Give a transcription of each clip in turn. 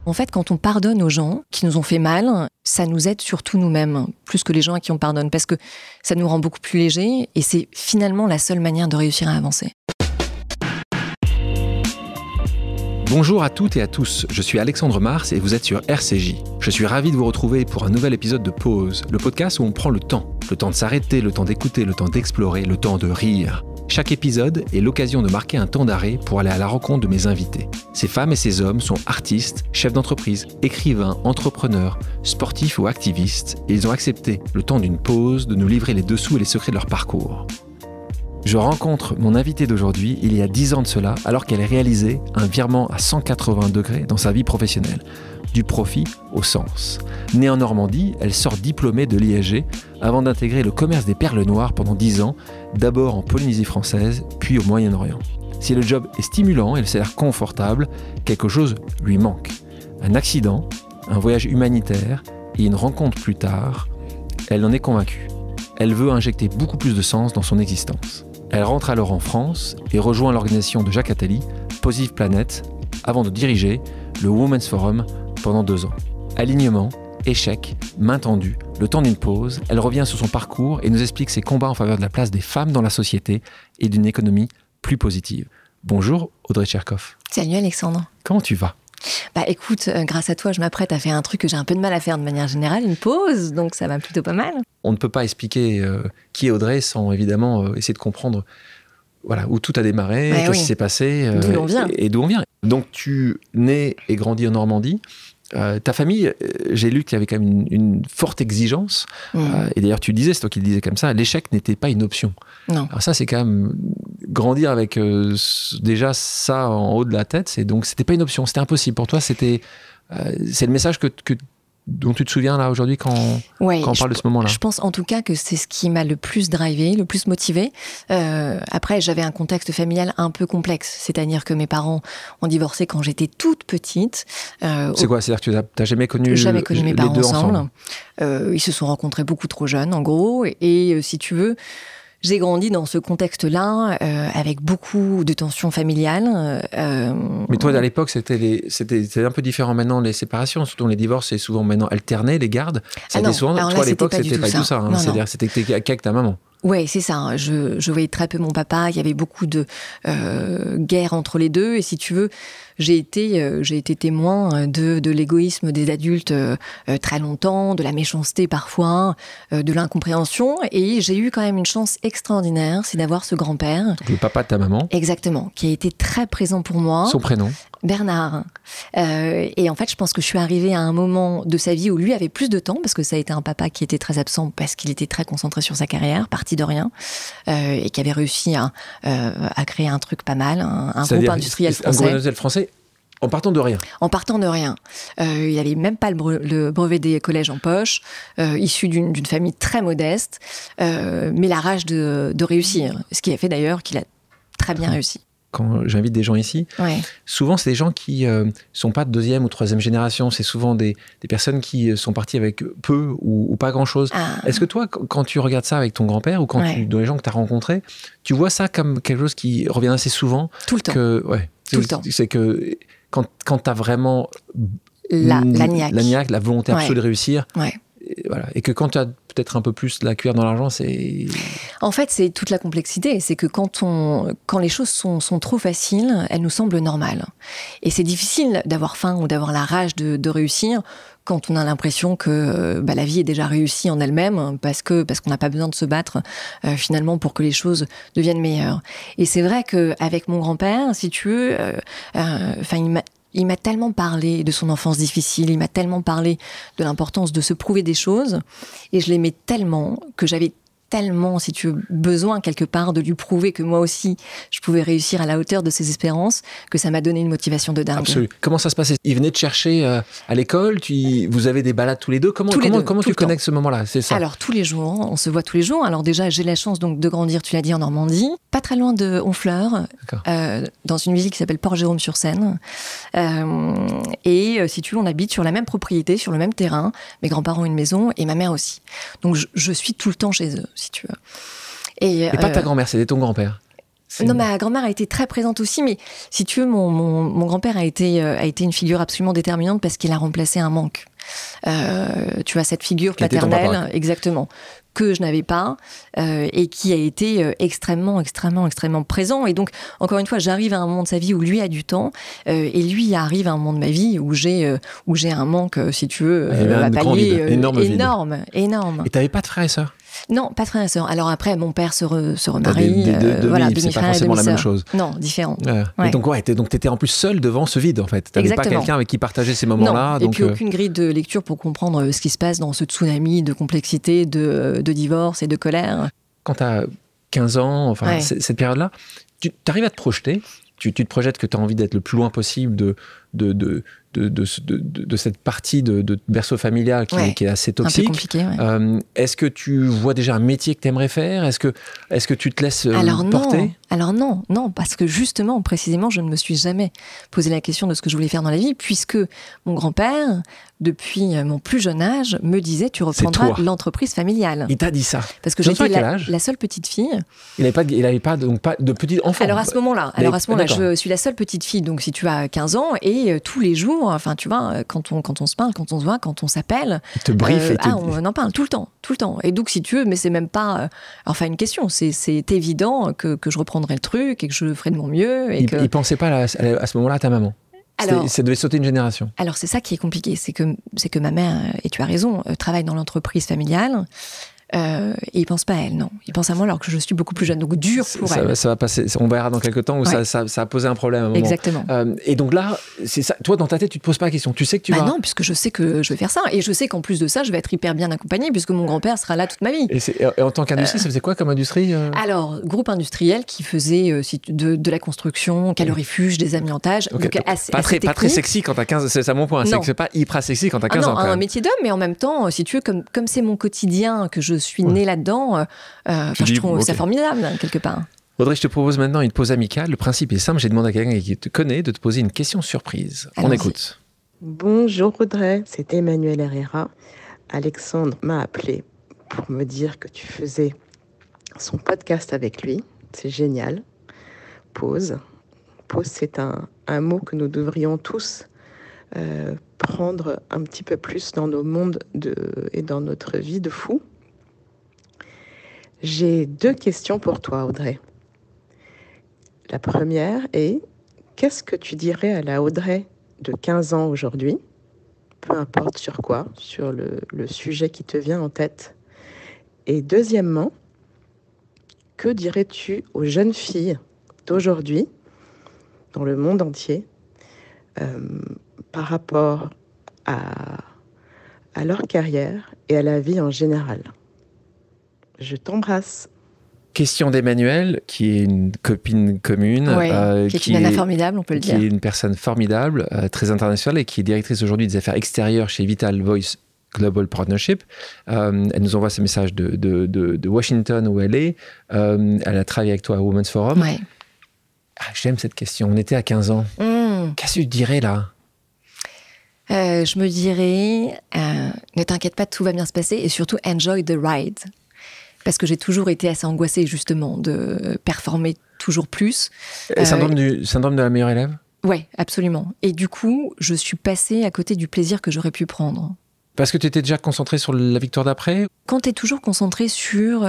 En fait, quand on pardonne aux gens qui nous ont fait mal, ça nous aide surtout nous-mêmes, plus que les gens à qui on pardonne, parce que ça nous rend beaucoup plus légers et c'est finalement la seule manière de réussir à avancer. Bonjour à toutes et à tous, je suis Alexandre Mars et vous êtes sur RCJ. Je suis ravi de vous retrouver pour un nouvel épisode de Pause, le podcast où on prend le temps de s'arrêter, le temps d'écouter, le temps d'explorer, le temps de rire. Chaque épisode est l'occasion de marquer un temps d'arrêt pour aller à la rencontre de mes invités. Ces femmes et ces hommes sont artistes, chefs d'entreprise, écrivains, entrepreneurs, sportifs ou activistes et ils ont accepté, le temps d'une pause, de nous livrer les dessous et les secrets de leur parcours. Je rencontre mon invitée d'aujourd'hui il y a 10 ans de cela, alors qu'elle réalisait un virement à 180 degrés dans sa vie professionnelle, du profit au sens. Née en Normandie, elle sort diplômée de l'ISG avant d'intégrer le commerce des perles noires pendant 10 ans, d'abord en Polynésie française, puis au Moyen-Orient. Si le job est stimulant et le salaire confortable, quelque chose lui manque. Un accident, un voyage humanitaire et une rencontre plus tard, elle en est convaincue. Elle veut injecter beaucoup plus de sens dans son existence. Elle rentre alors en France et rejoint l'organisation de Jacques Attali, Positive Planet, avant de diriger le Women's Forum pendant 2 ans. Alignement, échec, main tendue, le temps d'une pause, elle revient sur son parcours et nous explique ses combats en faveur de la place des femmes dans la société et d'une économie plus positive. Bonjour Audrey Tcherkov. Salut Alexandre. Comment tu vas ? Bah écoute, grâce à toi, je m'apprête à faire un truc que j'ai un peu de mal à faire de manière générale, une pause, donc ça va plutôt pas mal. On ne peut pas expliquer qui est Audrey sans évidemment essayer de comprendre où tout a démarré, qu'est-ce qui s'est passé d'où l'on vient. Et d'où on vient. Donc tu nais et grandis en Normandie. Ta famille, j'ai lu qu'il y avait quand même une forte exigence. Et d'ailleurs, tu disais, c'est toi qui le disais comme ça, l'échec n'était pas une option. Non. Alors ça, c'est quand même grandir avec déjà ça en haut de la tête. Donc, c'était pas une option, c'était impossible. Pour toi, c'est le message dont tu te souviens là aujourd'hui quand on parle de ce moment-là. Je pense en tout cas que c'est ce qui m'a le plus drivé, le plus motivé. Après, j'avais un contexte familial un peu complexe, c'est-à-dire que mes parents ont divorcé quand j'étais toute petite. C'est quoi ? C'est-à-dire que tu n'as jamais connu mes parents les deux ensemble. Ils se sont rencontrés beaucoup trop jeunes, en gros, et si tu veux, j'ai grandi dans ce contexte-là, avec beaucoup de tensions familiales. Mais toi, à l'époque, c'était un peu différent maintenant, les séparations, surtout les divorces, c'est souvent maintenant alterné, les gardes. Souvent, toi, à l'époque, c'était pas du tout ça. Hein. C'est-à-dire, c'était qu'avec ta maman. Oui, c'est ça. Je voyais très peu mon papa. Il y avait beaucoup de guerre entre les deux. Et si tu veux, j'ai été témoin de l'égoïsme des adultes très longtemps, de la méchanceté parfois, de l'incompréhension. Et j'ai eu quand même une chance extraordinaire, c'est d'avoir ce grand-père. Donc le papa de ta maman. Exactement, qui a été très présent pour moi. Son prénom ? Bernard. Et en fait, je pense que je suis arrivée à un moment de sa vie où lui avait plus de temps, parce que ça a été un papa qui était très absent, parce qu'il était très concentré sur sa carrière, parti de rien, et qui avait réussi à créer un truc pas mal, un groupe industriel français. Un groupe industriel français en partant de rien. En partant de rien. Il n'avait même pas le brevet des collèges en poche, issu d'une famille très modeste, mais la rage de réussir. Ce qui a fait d'ailleurs qu'il a très bien réussi. Quand j'invite des gens ici, souvent c'est des gens qui sont pas de 2e ou 3e génération, c'est souvent des personnes qui sont parties avec peu ou pas grand-chose. Est-ce que toi, quand tu regardes ça avec ton grand-père ou dans les gens que tu as rencontrés, tu vois ça comme quelque chose qui revient assez souvent ? Tout le temps. Tout le temps. C'est que quand tu as vraiment la niaque, la volonté absolue de réussir, et que quand tu as peut-être un peu plus la cuillère dans l'argent, c'est... En fait, c'est toute la complexité. C'est que quand les choses sont trop faciles, elles nous semblent normales. Et c'est difficile d'avoir faim ou d'avoir la rage de réussir quand on a l'impression que la vie est déjà réussie en elle-même, parce qu'on n'a pas besoin de se battre finalement pour que les choses deviennent meilleures. Et c'est vrai qu'avec mon grand-père, si tu veux, il m'a tellement parlé de son enfance difficile, il m'a tellement parlé de l'importance de se prouver des choses, et je l'aimais tellement que j'avais tellement, si tu veux, besoin quelque part de lui prouver que moi aussi, je pouvais réussir à la hauteur de ses espérances, que ça m'a donné une motivation de dingue. Absolument. Comment ça se passait ? Il venait te chercher à l'école, vous avez des balades tous les deux. Comment tu connectes ce moment-là ? C'est ça. Alors, tous les jours, on se voit tous les jours. Alors déjà, j'ai la chance donc de grandir, tu l'as dit, en Normandie, pas très loin de Honfleur, dans une ville qui s'appelle Port-Jérôme-sur-Seine. Et si tu veux, on habite sur la même propriété, sur le même terrain. Mes grands-parents ont une maison et ma mère aussi. Donc, je suis tout le temps chez eux, si tu veux. Et pas ta grand-mère, c'était ton grand-père ? Non, ma grand-mère a été très présente aussi, mais si tu veux, mon grand-père a été une figure absolument déterminante parce qu'il a remplacé un manque. Tu as cette figure paternelle, exactement, que je n'avais pas et qui a été extrêmement présent. Et donc, encore une fois, j'arrive à un moment de sa vie où lui a du temps et lui arrive à un moment de ma vie où j'ai un manque, si tu veux, à pallier énorme. Et t'avais pas de frères et sœurs? Non, pas de frères et sœurs. Alors après, mon père se remarie. Voilà, c'est pas forcément la même chose. Non, différent. Ouais. Et donc t'étais en plus seule devant ce vide, en fait. T'avais pas quelqu'un avec qui partager ces moments-là. Non, et puis aucune grille de lecture pour comprendre ce qui se passe dans ce tsunami de complexité, de divorce et de colère. Quand t'as 15 ans, enfin, cette période-là, tu arrives à te projeter. Tu te projettes que tu as envie d'être le plus loin possible de cette partie de berceau familial qui est assez toxique. Un peu compliqué, est-ce que tu vois déjà un métier que tu aimerais faire? Est-ce que tu te laisses porter? Alors non, parce que justement, précisément, je ne me suis jamais posé la question de ce que je voulais faire dans la vie, puisque mon grand-père, depuis mon plus jeune âge, me disait « tu reprendras l'entreprise familiale ». Il t'a dit ça? Parce que j'étais la seule petite fille. Il n'avait pas de petit enfant? Alors à ce moment-là, je suis la seule petite fille, donc si tu as 15 ans, et tous les jours, enfin tu vois, quand on se parle, quand on se voit, quand on s'appelle, il te briefe on en parle tout le temps. Et donc si tu veux, mais c'est même pas une question, c'est évident que je reprendrai le truc et que je ferai de mon mieux. Il pensait pas à ce moment-là à ta maman? Alors, ça devait sauter une génération. Alors c'est ça qui est compliqué, c'est que ma mère, et tu as raison, travaille dans l'entreprise familiale. Et il pense pas à elle, non. Il pense à moi alors que je suis beaucoup plus jeune, donc dur pour elle. Ça va passer. On verra dans quelques temps où ça a posé un problème à un moment. Exactement. Et donc là, c'est ça. Toi, dans ta tête, tu te poses pas la question. Tu sais que tu vas. Non, puisque je sais que je vais faire ça, et je sais qu'en plus de ça, je vais être hyper bien accompagnée puisque mon grand-père sera là toute ma vie. Et en tant qu'industrie, ça faisait quoi comme industrie Alors, groupe industriel qui faisait de la construction, calorifuge, des amiantages. Okay. Donc pas très sexy quand t'as 15. C'est ça mon point. C'est que c'est pas hyper sexy quand t'as 15 ans. Un métier d'homme, mais en même temps, si tu veux, comme c'est mon quotidien, que je suis née là-dedans. Je trouve ça formidable, quelque part. Audrey, je te propose maintenant une pause amicale. Le principe est simple, j'ai demandé à quelqu'un qui te connaît de te poser une question surprise. On écoute. Bonjour Audrey, c'est Emmanuel Herrera. Alexandre m'a appelé pour me dire que tu faisais son podcast avec lui. C'est génial. Pause. Pause, c'est un mot que nous devrions tous prendre un petit peu plus dans nos mondes et dans notre vie de fou. J'ai 2 questions pour toi, Audrey. La première est, qu'est-ce que tu dirais à la Audrey de 15 ans aujourd'hui, peu importe sur quoi, sur le sujet qui te vient en tête. Et deuxièmement, que dirais-tu aux jeunes filles d'aujourd'hui, dans le monde entier, par rapport à leur carrière et à la vie en général ? Je t'embrasse. Question d'Emmanuel, qui est une copine commune. Qui est une nana formidable, on peut le dire. Qui est une personne formidable, très internationale et qui est directrice aujourd'hui des affaires extérieures chez Vital Voice Global Partnership. Elle nous envoie ce message de Washington où elle est. Elle a travaillé avec toi à Women's Forum. Ouais. J'aime cette question. On était à 15 ans. Qu'est-ce que tu dirais là? Je me dirais, ne t'inquiète pas, tout va bien se passer et surtout enjoy the ride. Parce que j'ai toujours été assez angoissée, justement, de performer toujours plus. Syndrome de la meilleure élève? Oui, absolument. Et du coup, je suis passée à côté du plaisir que j'aurais pu prendre. Parce que tu étais déjà concentrée sur la victoire d'après? Quand tu es toujours concentré sur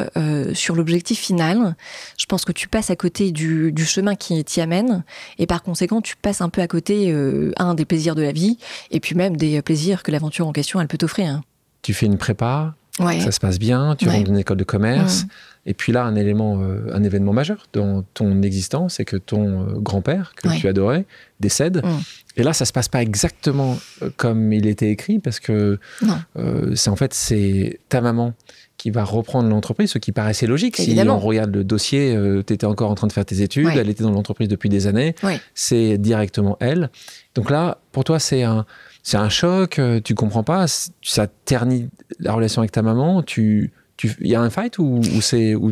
l'objectif final, je pense que tu passes à côté du chemin qui t'y amène. Et par conséquent, tu passes un peu à côté, des plaisirs de la vie, et puis même des plaisirs que l'aventure en question, elle peut t'offrir. Tu fais une prépa? Ouais. Ça se passe bien, tu rentres dans une école de commerce, et puis là, un événement majeur dans ton existence, c'est que ton grand-père, que tu adorais, décède. Et là, ça se passe pas exactement comme il était écrit, parce que c'est ta maman qui va reprendre l'entreprise, ce qui paraissait logique. Évidemment. Si on regarde le dossier, tu étais encore en train de faire tes études, elle était dans l'entreprise depuis des années, c'est directement elle. Donc là, pour toi, c'est un choc, tu comprends pas, ça ternit la relation avec ta maman, il y a un fight ou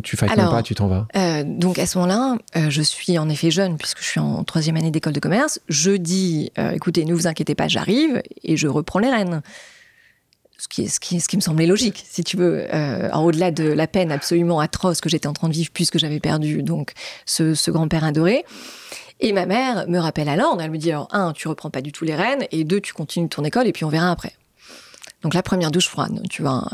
tu fightes même pas, tu t'en vas? Donc à ce moment-là, je suis en effet jeune puisque je suis en 3e année d'école de commerce. Je dis, écoutez, ne vous inquiétez pas, j'arrive et je reprends les rênes. Ce qui me semblait logique, si tu veux, au-delà de la peine absolument atroce que j'étais en train de vivre puisque j'avais perdu donc ce grand-père adoré. Et ma mère me rappelle à l'ordre, elle me dit alors 1, tu reprends pas du tout les rênes, et 2, tu continues ton école et puis on verra après. Donc la première douche froide, tu vois,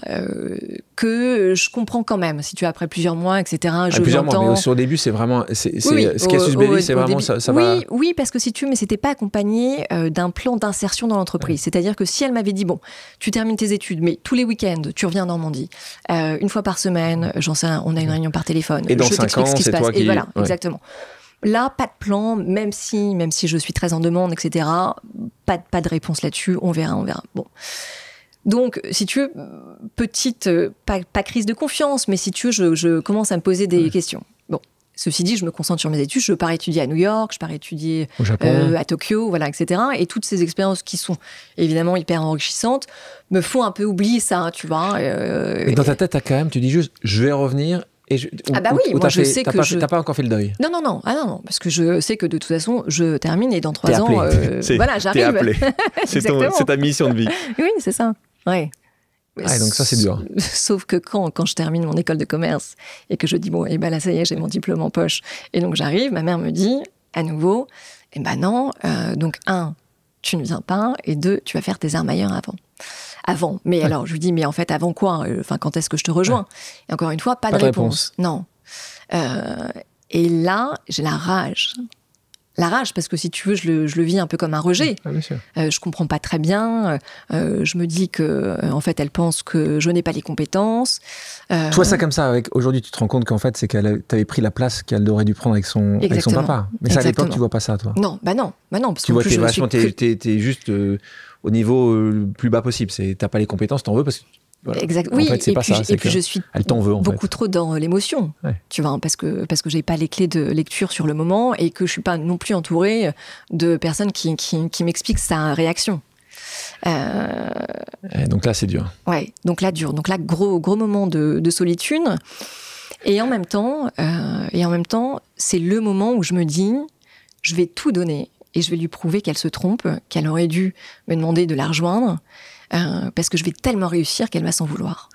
que je comprends quand même, si tu as après plusieurs mois, etc. Plusieurs mois, mais sur le début, c'est vraiment, ce casus belli, c'est vraiment début, ça va. Oui, parce que si tu veux, mais c'était pas accompagné d'un plan d'insertion dans l'entreprise. C'est-à-dire que si elle m'avait dit bon, tu termines tes études, mais tous les week-ends, tu reviens en Normandie, une fois par semaine, j'en sais rien, on a une réunion par téléphone. Et dans 5 ans, c'est toi qui... Et voilà, exactement. Là, pas de plan, même si je suis très en demande, etc. Pas de réponse là-dessus. On verra. Bon. Donc, si tu veux, petite, pas crise de confiance, mais si tu veux, je commence à me poser des questions. Bon, ceci dit, je me concentre sur mes études. Je pars étudier à New York, je pars étudier au Japon, à Tokyo, voilà, etc. Et toutes ces expériences qui sont évidemment hyper enrichissantes me font un peu oublier ça, tu vois. Et dans ta tête, tu dis juste, je vais revenir. Bah oui, moi je sais que t'as pas encore fait le deuil. Non, parce que je sais que de toute façon, je termine et dans 3 ans, voilà, j'arrive. T'es appelé. C'est ta mission de vie. Oui, c'est ça. Ouais. Donc ça, c'est dur. Sauf que quand je termine mon école de commerce et que je dis, bon, là, ça y est, j'ai mon diplôme en poche. Et donc, j'arrive, ma mère me dit, à nouveau, non, donc 1, tu ne viens pas, et 2, tu vas faire tes armes ailleurs avant. Mais alors, je lui dis, mais en fait, avant quoi ? Quand est-ce que je te rejoins ? Et encore une fois, pas de réponse. Non. Et là, j'ai la rage. La rage, parce que si tu veux, je le vis un peu comme un rejet. Bien sûr. Je comprends pas très bien. Je me dis que, en fait, elle pense que je n'ai pas les compétences. Toi, ça comme ça, aujourd'hui, tu te rends compte qu'en fait, c'est qu'elle t'avait pris la place qu'elle aurait dû prendre avec son papa. Mais ça, à l'époque, tu vois pas ça, toi. Non, non. Parce tu vois, t'es juste au niveau le plus bas possible. T'as pas les compétences, t'en veux parce que. Voilà. Exact. En fait, c'est pas ça. Et puis je suis beaucoup trop dans l'émotion, ouais. Tu vois, parce que j'ai pas les clés de lecture sur le moment et que je suis pas non plus entourée de personnes qui m'expliquent sa réaction. Donc là, c'est dur. Ouais. Donc là, gros moment de solitude. Et en même temps, c'est le moment où je me dis, je vais tout donner et je vais lui prouver qu'elle se trompe, qu'elle aurait dû me demander de la rejoindre. Parce que je vais tellement réussir qu'elle va s'en vouloir.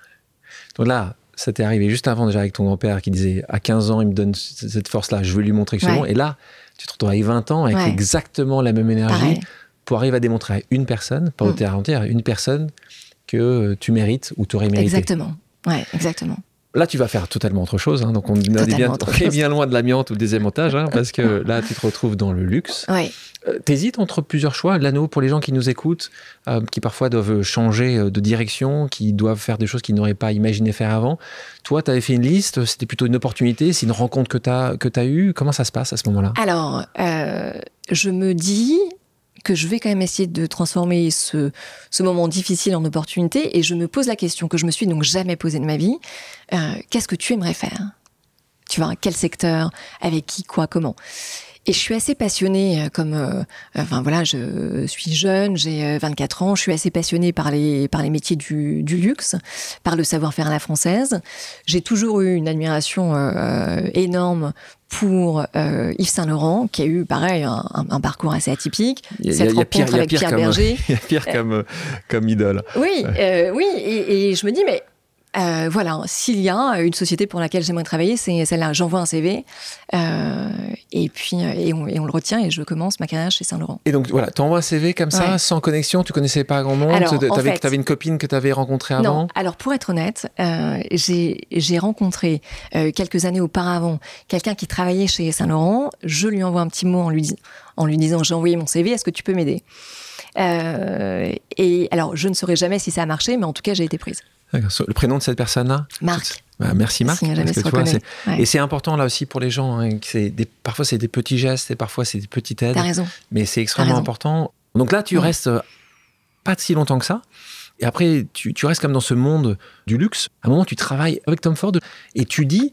Donc là, ça t'est arrivé juste avant déjà avec ton grand-père qui disait à 15 ans, il me donne cette force-là, je veux lui montrer que c'est bon. Et là, tu te retrouves avec 20 ans avec exactement la même énergie pour arriver à démontrer à une personne, pas au terrain entier, à une personne que tu mérites ou tu aurais mérité. Exactement. Ouais, exactement. Là, tu vas faire totalement autre chose. Donc, on est bien loin de l'amiante ou le désaimantage, parce que là, tu te retrouves dans le luxe. Ouais. T'hésites entre plusieurs choix. Là, pour les gens qui nous écoutent, qui parfois doivent changer de direction, qui doivent faire des choses qu'ils n'auraient pas imaginé faire avant. Toi, tu avais fait une liste. C'était plutôt une opportunité. C'est une rencontre que tu as eue. Comment ça se passe à ce moment-là ? Alors, je me dis que je vais quand même essayer de transformer ce moment difficile en opportunité, et je me pose la question que je me suis donc jamais posée de ma vie, qu'est-ce que tu aimerais faire ? Tu vois, quel secteur ? Avec qui ? Quoi ? Comment ? Et je suis assez passionnée, je suis jeune, j'ai 24 ans, je suis assez passionnée par les métiers du luxe, par le savoir-faire à la française. J'ai toujours eu une admiration énorme pour Yves Saint Laurent, qui a eu, pareil, un parcours assez atypique. Cette rencontre avec Pierre Berger. Il y a pire comme idole. Oui, et je me dis, mais voilà, s'il y a une société pour laquelle j'aimerais travailler, c'est celle-là. J'envoie un CV et on le retient et je commence ma carrière chez Saint Laurent. Et donc voilà, tu envoies un CV comme ça, sans connexion, tu connaissais pas grand monde. T'avais une copine que tu avais rencontrée avant. Non, alors pour être honnête, j'ai rencontré quelques années auparavant quelqu'un qui travaillait chez Saint Laurent. Je lui envoie un petit mot en lui disant j'ai envoyé mon CV, est-ce que tu peux m'aider ? Et alors je ne saurais jamais si ça a marché, mais en tout cas j'ai été prise. D'accord. Le prénom de cette personne-là ? Marc. Merci Marc. Et c'est important là aussi pour les gens. Parfois c'est des petits gestes et parfois c'est des petites aides. T'as raison. Mais c'est extrêmement important. Donc là tu restes pas si longtemps que ça. Et après tu restes comme dans ce monde du luxe. À un moment tu travailles avec Tom Ford et tu dis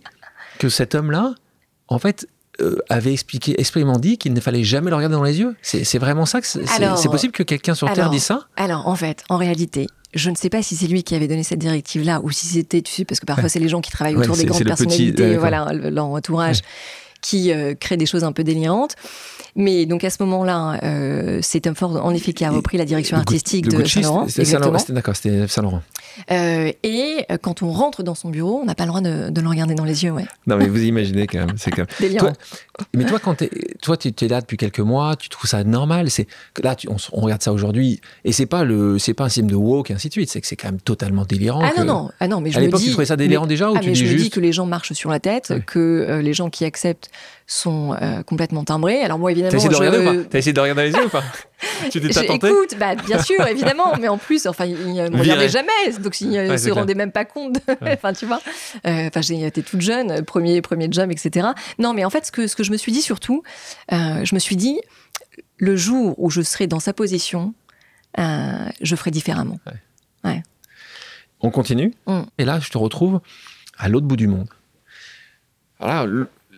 que cet homme-là, en fait, avait expressément dit qu'il ne fallait jamais le regarder dans les yeux. C'est vraiment ça que c'est possible que quelqu'un sur Terre dise ça ? Alors en fait, en réalité, je ne sais pas si c'est lui qui avait donné cette directive-là ou si c'était, tu sais, parce que parfois c'est les gens qui travaillent autour des grandes personnalités, leur entourage, qui crée des choses un peu délirantes. Mais donc à ce moment-là, c'est Tom Ford en effet qui a repris la direction artistique de Saint-Laurent. D'accord, c'était Saint-Laurent. Et quand on rentre dans son bureau, on n'a pas le droit de le regarder dans les yeux. Ouais. Non mais vous imaginez quand même, c'est quand même... Délirant. Mais toi, quand tu es là depuis quelques mois, tu trouves ça normal? Là, on regarde ça aujourd'hui, et c'est pas un signe de woke et ainsi de suite. C'est que c'est quand même totalement délirant. Non, mais je à me l'époque, dis, tu trouvais ça délirant déjà, ou tu mais dis je juste... me dis que les gens marchent sur la tête, que les gens qui acceptent sont complètement timbrés. Alors moi, évidemment, T'as essayé de regarder ou pas? T'as essayé de regarder dans les yeux ou pas? Tu t'es tenté? Écoute, bien sûr, évidemment, mais en plus, enfin, il ne me regardait jamais, donc il ne se rendait même pas compte. Enfin, tu vois. J'étais toute jeune, premier job, etc. Non, mais en fait, ce que je me suis dit surtout, je me suis dit, le jour où je serai dans sa position, je ferai différemment. Ouais. On continue. Et là, je te retrouve à l'autre bout du monde. Voilà,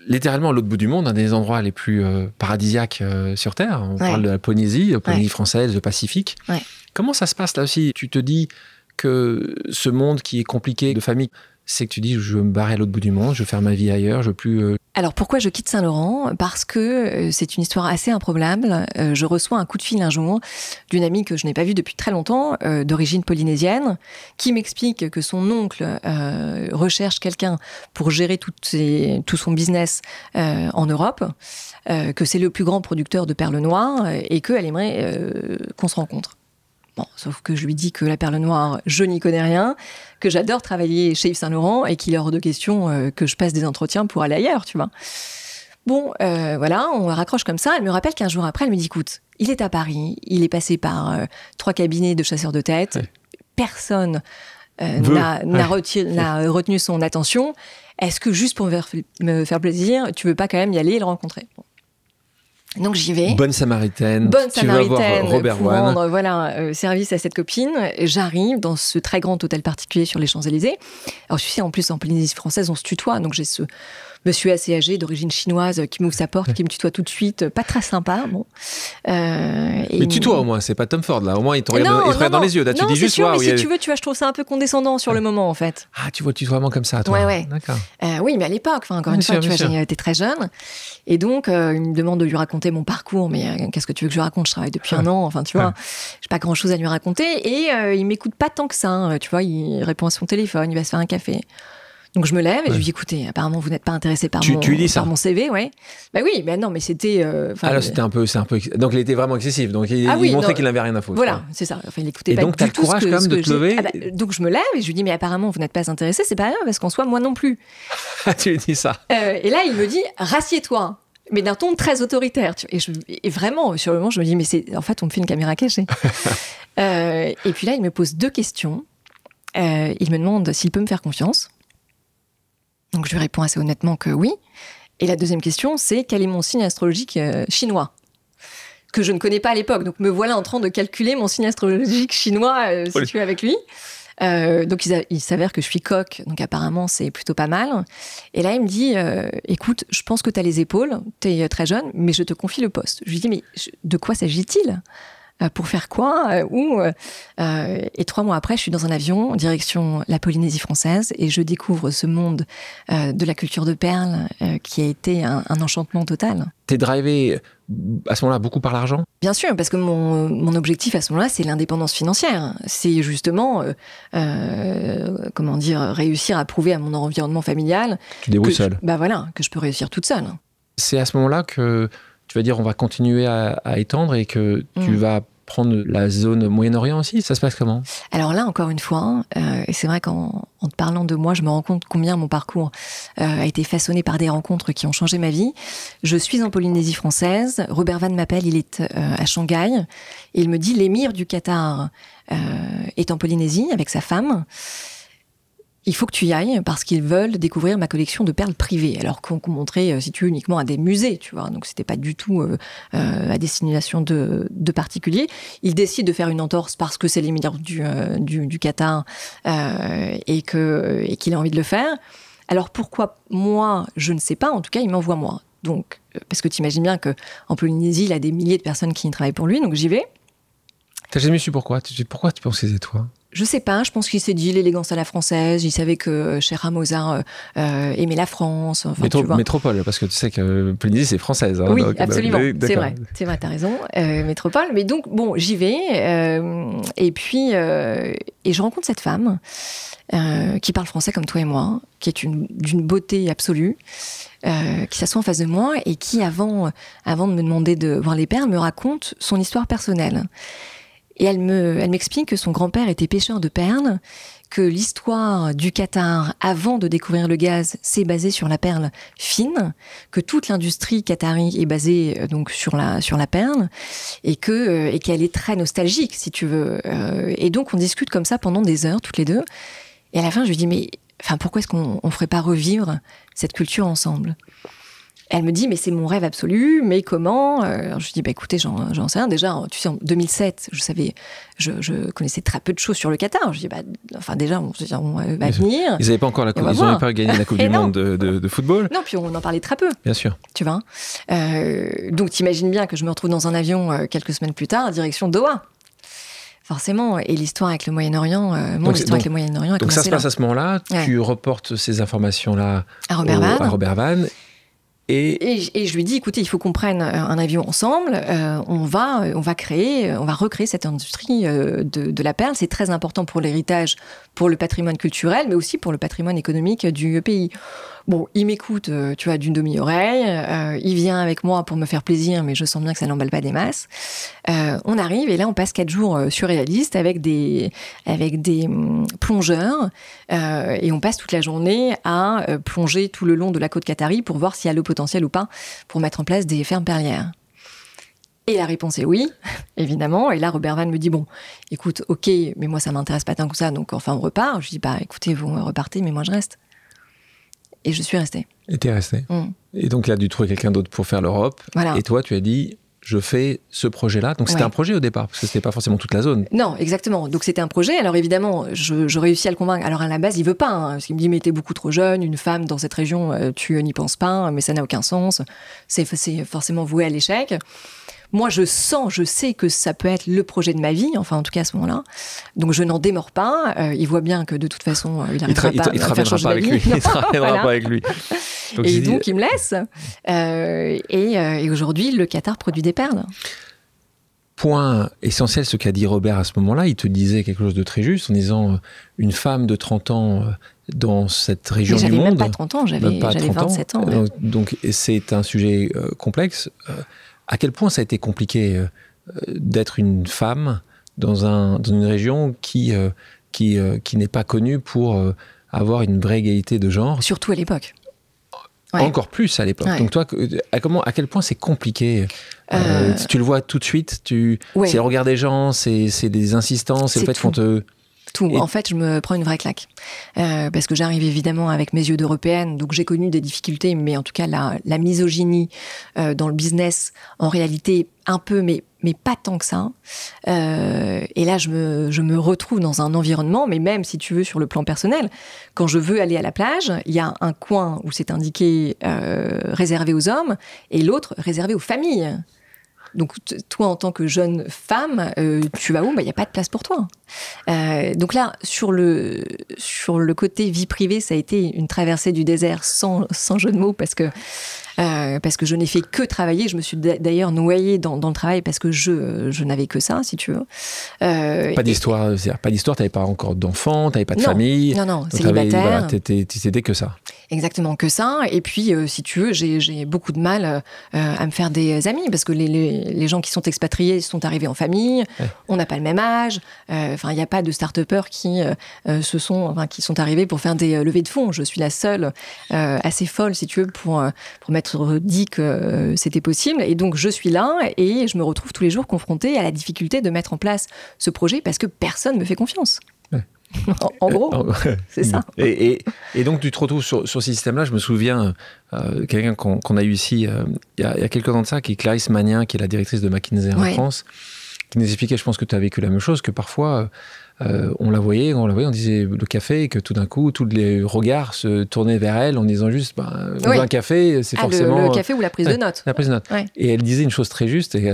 littéralement à l'autre bout du monde, un des endroits les plus paradisiaques sur Terre. On parle de la Polynésie française, le Pacifique. Ouais. Comment ça se passe là aussi? Tu te dis que ce monde qui est compliqué de famille, c'est que tu dis, je veux me barrer à l'autre bout du monde, je veux faire ma vie ailleurs, je veux plus... Alors pourquoi je quitte Saint-Laurent? Parce que c'est une histoire assez improbable. Je reçois un coup de fil un jour d'une amie que je n'ai pas vue depuis très longtemps, d'origine polynésienne, qui m'explique que son oncle recherche quelqu'un pour gérer tout son business en Europe, que c'est le plus grand producteur de perles noires et qu'elle aimerait qu'on se rencontre. Bon, sauf que je lui dis que la perle noire, je n'y connais rien, que j'adore travailler chez Yves Saint Laurent et qu'il est hors de question que je passe des entretiens pour aller ailleurs, tu vois. Bon, voilà, on raccroche comme ça. Elle me rappelle qu'un jour après, elle me dit, écoute, il est à Paris, il est passé par 3 cabinets de chasseurs de tête, personne n'a retenu son attention. Est-ce que juste pour me faire plaisir, tu veux pas quand même y aller et le rencontrer? Donc j'y vais. Bonne Samaritaine. Tu vas voir Robert pour One. rendre service à cette copine. J'arrive dans ce très grand hôtel particulier sur les Champs-Élysées. Alors tu sais, en plus en Polynésie française, on se tutoie. Donc j'ai ce monsieur assez âgé d'origine chinoise qui m'ouvre sa porte, qui me tutoie tout de suite. Pas très sympa. Bon. Mais tutoie au moins, c'est pas Tom Ford là. Au moins il te regarde dans les yeux. Là, tu dis juste sûr, mais si tu veux, je trouve ça un peu condescendant sur le moment en fait. Ah, tu vois le tutoiement comme ça, toi. Ouais. D'accord. Oui, mais à l'époque, encore une fois, tu vois, j'étais très jeune. Et donc, il me demande de lui raconter mon parcours. Mais qu'est-ce que tu veux que je lui raconte? Je travaille depuis un an. Enfin, tu vois, j'ai pas grand-chose à lui raconter. Et il m'écoute pas tant que ça. Tu vois, il répond à son téléphone, il va se faire un café. Donc je me lève et je lui dis, écoutez, apparemment vous n'êtes pas intéressé par mon CV, ouais. Bah oui, mais non, mais c'était. Alors c'était un peu. Donc il était vraiment excessif. Donc il montrait qu'il n'avait rien à foutre. Voilà, c'est ça. Enfin, il écoutait et pas donc t'as le courage quand même de te lever. Donc je me lève et je lui dis, mais apparemment vous n'êtes pas intéressé, c'est pas grave parce qu'en soi moi non plus. Tu lui dis ça. Et là il me dit, rassieds-toi. Mais d'un ton très autoritaire. Et vraiment, sur le moment, je me dis, mais en fait, on me fait une caméra cachée. Et puis là, il me pose 2 questions. Il me demande s'il peut me faire confiance. Donc, je lui réponds assez honnêtement que oui. Et la deuxième question, c'est quel est mon signe astrologique chinois? Que je ne connais pas à l'époque. Donc, me voilà en train de calculer mon signe astrologique chinois situé avec lui. Donc il s'avère que je suis coq, donc apparemment c'est plutôt pas mal. Et là il me dit écoute, je pense que tu as les épaules, tu es très jeune, mais je te confie le poste. Je lui dis mais de quoi s'agit-il? Pour faire quoi? Et 3 mois après, je suis dans un avion direction la Polynésie française et je découvre ce monde de la culture de perles qui a été un enchantement total. T'es drivé à ce moment-là beaucoup par l'argent? Bien sûr, parce que mon objectif à ce moment-là, c'est l'indépendance financière. C'est justement, réussir à prouver à mon environnement familial tu débrouilles seule. Que je peux réussir toute seule. C'est à ce moment-là que tu vas dire on va continuer à étendre et que tu vas prendre la zone Moyen-Orient aussi? Ça se passe comment? Alors là, encore une fois, et c'est vrai qu'en te parlant de moi, je me rends compte combien mon parcours a été façonné par des rencontres qui ont changé ma vie. Je suis en Polynésie française, Robert Van m'appelle, il est à Shanghai, et il me dit l'émir du Qatar est en Polynésie avec sa femme. Il faut que tu y ailles parce qu'ils veulent découvrir ma collection de perles privées, alors qu'on montrait, si tu veux, uniquement à des musées, tu vois. Donc c'était pas du tout à destination de particuliers. Ils décident de faire une entorse parce que c'est l'émir du Qatar et qu'il a envie de le faire. Alors pourquoi moi, je ne sais pas. En tout cas, il m'envoie moi. Donc parce que tu imagines bien que en Polynésie, il a des milliers de personnes qui y travaillent pour lui. Donc j'y vais. T'as jamais su pourquoi? Pourquoi tu penses que c'est toi? Je sais pas, je pense qu'il s'est dit l'élégance à la française, il savait que cher Mozart aimait la France. Enfin, Métropole, parce que tu sais que Polynésie, c'est française. Hein, oui, donc, absolument, c'est vrai, t'as raison, métropole. Mais donc, bon, j'y vais, et puis, et je rencontre cette femme qui parle français comme toi et moi, qui est d'une beauté absolue, qui s'assoit en face de moi et qui, avant de me demander de voir les perles, me raconte son histoire personnelle. Et elle m'explique que son grand-père était pêcheur de perles, que l'histoire du Qatar, avant de découvrir le gaz, s'est basée sur la perle fine, que toute l'industrie qatari est basée donc sur la perle, et qu'elle est très nostalgique, si tu veux. Et donc on discute comme ça pendant des heures, toutes les deux. Et à la fin, je lui dis, mais pourquoi est-ce qu'on ne ferait pas revivre cette culture ensemble ? Elle me dit, mais c'est mon rêve absolu, mais comment ? Alors je lui dis, écoutez, j'en sais rien. Déjà, tu sais, en 2007, je connaissais très peu de choses sur le Qatar. Je dis, déjà, on va venir. Ils n'avaient pas encore ils n'avaient pas gagné la Coupe du Monde de football. Non, puis on en parlait très peu. Bien sûr. Tu vois. Donc, t'imagines bien que je me retrouve dans un avion quelques semaines plus tard, direction Doha. Forcément, et l'histoire avec le Moyen-Orient, avec le Moyen-Orient a commencé là. Donc ça se passe à ce moment-là, tu reportes ces informations-là à Robert Vann. Et je lui dis, écoutez, il faut qu'on prenne un avion ensemble, on va recréer cette industrie de la perle. C'est très important pour l'héritage, pour le patrimoine culturel, mais aussi pour le patrimoine économique du pays. Bon, il m'écoute, tu vois, d'une demi-oreille, il vient avec moi pour me faire plaisir, mais je sens bien que ça n'emballe pas des masses. On arrive, et là, on passe 4 jours surréalistes avec des plongeurs, et on passe toute la journée à plonger tout le long de la côte qatari pour voir s'il y a le potentiel ou pas pour mettre en place des fermes perlières. Et la réponse est oui, évidemment. Et là, Robert Vann me dit, bon, écoute, ok, mais moi, ça m'intéresse pas tant que ça, donc enfin, on repart. Je dis, écoutez, vous repartez, mais moi, je reste. Et je suis restée. Et t'es restée. Et donc, il a dû trouver quelqu'un d'autre pour faire l'Europe. Voilà. Et toi, tu as dit, je fais ce projet-là. Donc, c'était un projet au départ, parce que c'était pas forcément toute la zone. Non, exactement. Donc, c'était un projet. Alors, évidemment, je réussis à le convaincre. Alors, à la base, il veut pas. Parce qu'il me dit, mais t'es beaucoup trop jeune, une femme dans cette région, tu n'y penses pas, mais ça n'a aucun sens. C'est forcément voué à l'échec. Moi, je sais que ça peut être le projet de ma vie, enfin, en tout cas, à ce moment-là. Donc, je n'en démords pas. Il voit bien que, de toute façon, il n'arrivera pas à faire changer d'avis. Il ne travaillera pas avec lui. Donc, il me laisse. Et aujourd'hui, le Qatar produit des perles. Point essentiel, ce qu'a dit Robert à ce moment-là, il te disait quelque chose de très juste, en disant une femme de 30 ans dans cette région du monde... J'avais même pas 30 ans, j'avais 27 ans. Ouais. Donc, c'est un sujet complexe. À quel point ça a été compliqué d'être une femme dans une région qui n'est pas connue pour avoir une vraie égalité de genre. Surtout à l'époque. Ouais. Encore plus à l'époque. Ouais. Donc toi, à quel point c'est compliqué tu le vois tout de suite, c'est le regard des gens, c'est des insistances, c'est le fait qu'on te... Tout. En fait, je me prends une vraie claque. Parce que j'arrive évidemment avec mes yeux d'européenne, donc j'ai connu des difficultés, mais en tout cas, la misogynie dans le business, en réalité, un peu, mais pas tant que ça. Et là, je me retrouve dans un environnement, mais même, si tu veux, sur le plan personnel, quand je veux aller à la plage, il y a un coin où c'est indiqué réservé aux hommes, et l'autre réservé aux familles. Donc, toi, en tant que jeune femme, tu vas où ? Il n'y a pas de place pour toi. Donc là, sur le côté vie privée, ça a été une traversée du désert sans jeu de mots, parce que je n'ai fait que travailler. Je me suis d'ailleurs noyée dans le travail parce que je n'avais que ça, si tu veux. Pas d'histoire, t'avais pas encore d'enfants, t'avais pas de famille. Non, célibataire. T'étais que ça. Exactement, que ça. Et puis, si tu veux, j'ai beaucoup de mal à me faire des amis, parce que les gens qui sont expatriés sont arrivés en famille, on n'a pas le même âge. Enfin, il n'y a pas de start-upers qui sont arrivés pour faire des levées de fonds. Je suis la seule assez folle, si tu veux, pour m'être dit que c'était possible. Et donc, je suis là et je me retrouve tous les jours confrontée à la difficulté de mettre en place ce projet parce que personne ne me fait confiance. Ouais. En gros, c'est ça. Et donc, tu te retrouves sur ce système-là. Je me souviens, quelqu'un qu'on a eu ici il y a quelques temps de ça, qui est Clarisse Magnin, qui est la directrice de McKinsey en France, qui nous expliquait, je pense que tu as vécu la même chose, que parfois, on la voyait, on disait le café, et que tout d'un coup, tous les regards se tournaient vers elle en disant juste, on veut un café, c'est forcément... Le café ou la prise de notes. La prise de notes. Ouais. Et elle disait une chose très juste, et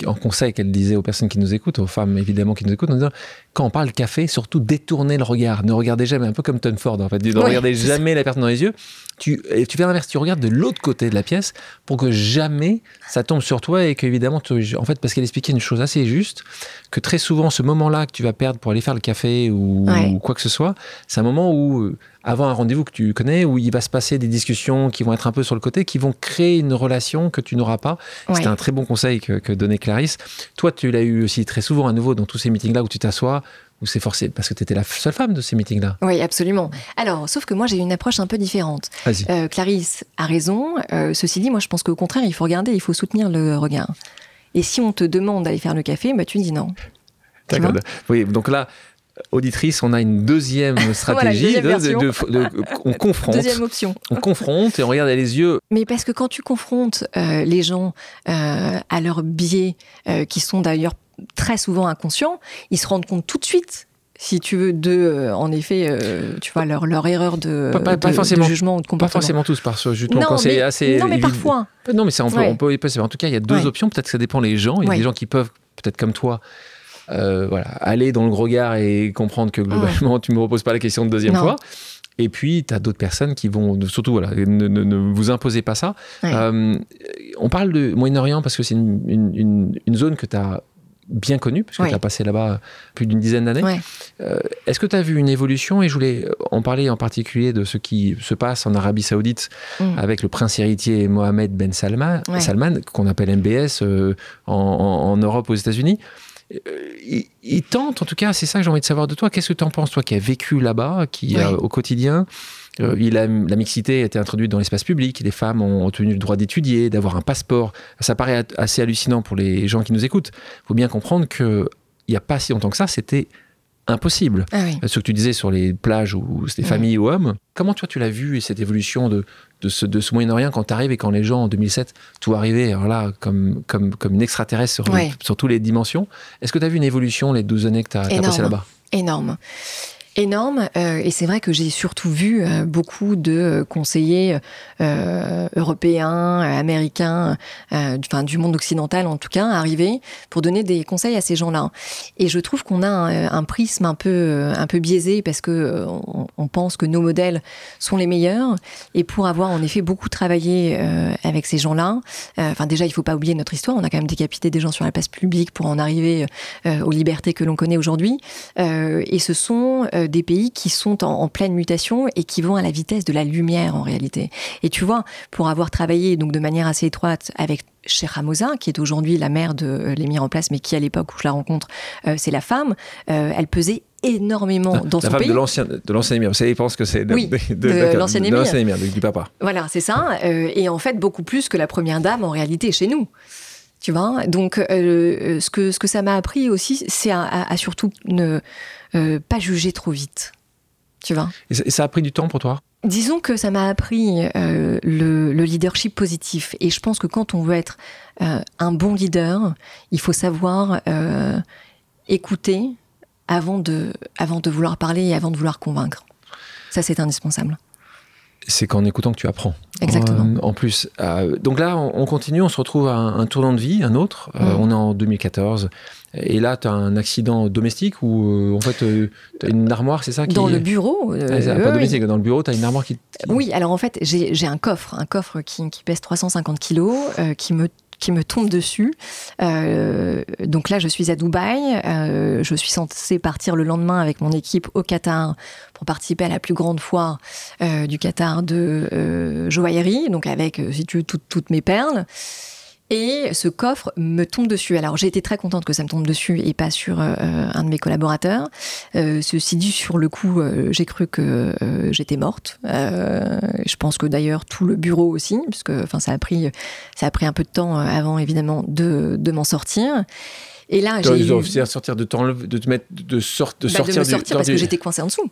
en conseil qu'elle disait aux personnes qui nous écoutent, aux femmes évidemment qui nous écoutent, en disant, quand on parle café, surtout détournez le regard, ne regardez jamais, un peu comme Tom Ford en fait, ne regardez jamais la personne dans les yeux, tu fais l'inverse, tu regardes de l'autre côté de la pièce pour que jamais ça tombe sur toi et qu'évidemment, en fait, parce qu'elle expliquait une chose assez juste, que très souvent, ce moment-là que tu vas perdre pour aller faire le café ou quoi que ce soit, c'est un moment où, avant un rendez-vous que tu connais, où il va se passer des discussions qui vont être un peu sur le côté, qui vont créer une relation que tu n'auras pas. C'était un très bon conseil que donnait Clarisse. Toi, tu l'as eu aussi très souvent à nouveau dans tous ces meetings-là où tu t'assois, où c'est forcé, parce que tu étais la seule femme de ces meetings-là. Oui, absolument. Alors, sauf que moi, j'ai une approche un peu différente. Clarisse a raison. Ceci dit, moi, je pense qu'au contraire, il faut regarder, il faut soutenir le regard. Et si on te demande d'aller faire le café, tu dis non. D'accord. Oui, donc là, auditrice, on a une deuxième stratégie. On confronte. Deuxième option. On confronte et on regarde les yeux. Mais parce que quand tu confrontes les gens à leurs biais, qui sont d'ailleurs très souvent inconscients, ils se rendent compte tout de suite, si tu veux, en effet, tu vois, leur erreur de jugement ou de comportement. Pas forcément tous, parce que justement, quand c'est assez... Non, mais parfois. Non, mais on peut y passer. En tout cas, il y a deux options. Peut-être que ça dépend des gens. Il y a des gens qui peuvent, peut-être comme toi, aller dans le regard et comprendre que globalement, tu ne me reposes pas la question de deuxième fois. Et puis, tu as d'autres personnes qui vont, surtout, ne vous imposez pas ça. On parle de Moyen-Orient parce que c'est une zone que tu as bien connue, parce que tu as passé là-bas plus d'une dizaine d'années. Est-ce que tu as vu une évolution? Et je voulais en parler en particulier de ce qui se passe en Arabie Saoudite avec le prince héritier Mohammed Ben Salman, qu'on appelle MBS en Europe, aux États-Unis. Il tente, en tout cas, c'est ça que j'ai envie de savoir de toi. Qu'est-ce que tu en penses, toi qui as vécu là-bas, au quotidien? La mixité a été introduite dans l'espace public, les femmes ont obtenu le droit d'étudier, d'avoir un passeport. Ça paraît assez hallucinant pour les gens qui nous écoutent. Il faut bien comprendre qu'il n'y a pas si longtemps que ça, c'était impossible. Ce que tu disais sur les plages où c'était famille ou hommes. Comment toi tu l'as vu, cette évolution de ce Moyen-Orient quand tu arrives et quand les gens en 2007, tout arrivait alors là, comme une extraterrestre sur toutes les dimensions. Est-ce que tu as vu une évolution les 12 années que tu as passé là-bas? Énorme, et c'est vrai que j'ai surtout vu beaucoup de conseillers européens, américains, du monde occidental en tout cas, arriver pour donner des conseils à ces gens-là. Et je trouve qu'on a un prisme un peu biaisé parce que on pense que nos modèles sont les meilleurs. Et pour avoir en effet beaucoup travaillé avec ces gens-là, déjà il faut pas oublier notre histoire. On a quand même décapité des gens sur la place publique pour en arriver aux libertés que l'on connaît aujourd'hui. Et ce sont des pays qui sont en pleine mutation et qui vont à la vitesse de la lumière en réalité. Et tu vois, pour avoir travaillé donc de manière assez étroite avec Sheikha Moza, qui est aujourd'hui la mère de l'émir en place, mais qui à l'époque où je la rencontre, c'est la femme, elle pesait énormément dans son pays. La femme de l'ancien émir. Vous pense que c'est de l'ancien émir. Du papa. Voilà, c'est ça. Et en fait, beaucoup plus que la première dame en réalité chez nous. Tu vois, donc ce que ça m'a appris aussi, c'est à surtout ne pas juger trop vite. Tu vois. Et ça a pris du temps pour toi? Disons que ça m'a appris le leadership positif. Et je pense que quand on veut être un bon leader, il faut savoir écouter avant de vouloir parler et avant de vouloir convaincre. Ça, c'est indispensable. C'est qu'en écoutant que tu apprends. Exactement. En plus. Donc là, on continue, on se retrouve à un tournant de vie, un autre. On est en 2014. Et là, tu as un accident domestique où, en fait, tu as une armoire, c'est ça Dans le bureau. Pas domestique, dans le bureau, tu as une armoire qui... Oui, alors en fait, j'ai un coffre qui pèse 350 kilos, qui me tombe dessus. Donc là, je suis à Dubaï. Je suis censée partir le lendemain avec mon équipe au Qatar pour participer à la plus grande foire du Qatar de joaillerie, donc avec, si tu veux, toutes mes perles. Et ce coffre me tombe dessus. Alors, j'ai été très contente que ça me tombe dessus et pas sur un de mes collaborateurs. Ceci dit, sur le coup, j'ai cru que j'étais morte. Je pense que d'ailleurs, tout le bureau aussi, puisque ça a pris un peu de temps avant, évidemment, de m'en sortir. Et là, j'ai sortir de te mettre, de sortir parce que j'étais coincée en dessous.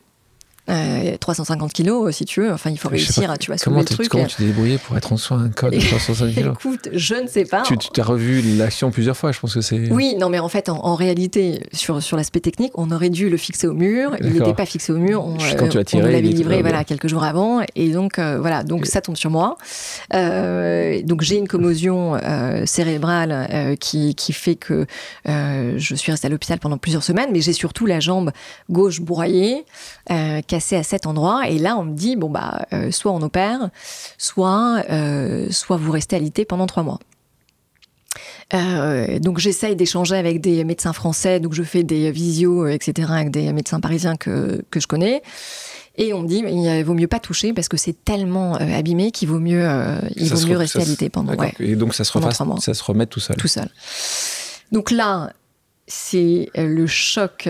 350 kilos, si tu veux. Enfin, il faut réussir à soulever le truc. Comment tu t'es débrouillé pour être en soin un col de 350 kilos? Écoute, je ne sais pas. Tu t'as revu l'action plusieurs fois, je pense que c'est... Oui, non, mais en fait, en réalité, sur l'aspect technique, on aurait dû le fixer au mur. Il n'était pas fixé au mur. Quand tu as tiré, on l'avait livré quelques jours avant. Et donc, ça tombe sur moi. Donc, j'ai une commotion cérébrale qui fait que je suis restée à l'hôpital pendant plusieurs semaines. Mais j'ai surtout la jambe gauche broyée, cassée à cet endroit. Et là, on me dit, soit on opère, soit vous restez alité pendant 3 mois. Donc j'essaye d'échanger avec des médecins français, donc je fais des visios, etc., avec des médecins parisiens que je connais. Et on me dit, mais il vaut mieux pas toucher parce que c'est tellement abîmé qu'il vaut mieux, rester alité pendant. Ouais, et donc ça se remet tout seul. Tout seul. Donc là, c'est le choc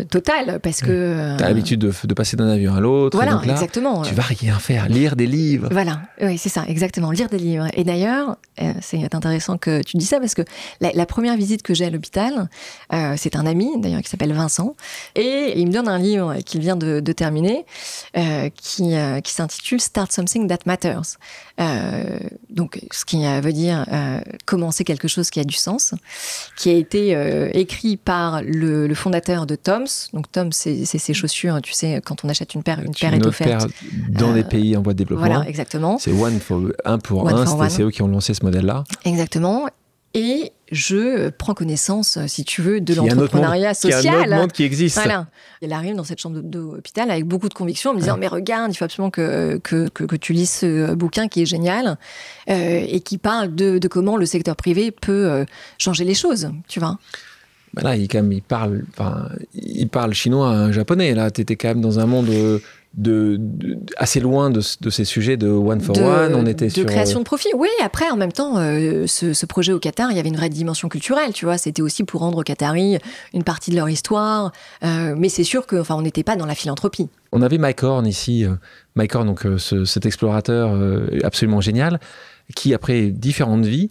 total parce que... T'as l'habitude de passer d'un avion à l'autre. Voilà, donc là, exactement. Tu vas rien faire, lire des livres. Voilà, oui, c'est ça, exactement, lire des livres. Et d'ailleurs, c'est intéressant que tu dis ça parce que la première visite que j'ai à l'hôpital, c'est un ami, d'ailleurs, qui s'appelle Vincent, et il me donne un livre qu'il vient de terminer, qui s'intitule « Start Something That Matters ». Donc, ce qui veut dire commencer quelque chose qui a du sens, qui a été écrit par le fondateur de Toms. Donc Toms, c'est ces chaussures, tu sais, quand on achète une paire est offerte. Dans des pays en voie de développement. Voilà, exactement. C'est un pour un, c'est eux qui ont lancé ce modèle-là. Exactement. Et je prends connaissance, si tu veux, de l'entrepreneuriat social. Il y a un autre monde qui existe. Voilà. Elle arrive dans cette chambre d'hôpital avec beaucoup de conviction, en me disant mais regarde, il faut absolument que tu lises ce bouquin qui est génial et qui parle de comment le secteur privé peut changer les choses, tu vois. Ben là, il parle chinois à un japonais. Là, tu étais quand même dans un monde assez loin de ces sujets de one for one. On était sur création de profit. Oui, après, en même temps, ce projet au Qatar, il y avait une vraie dimension culturelle, tu vois. C'était aussi pour rendre aux Qataris une partie de leur histoire. Mais c'est sûr que, on n'était pas dans la philanthropie. On avait Mike Horn ici. Mike Horn, donc cet explorateur absolument génial, qui après différentes vies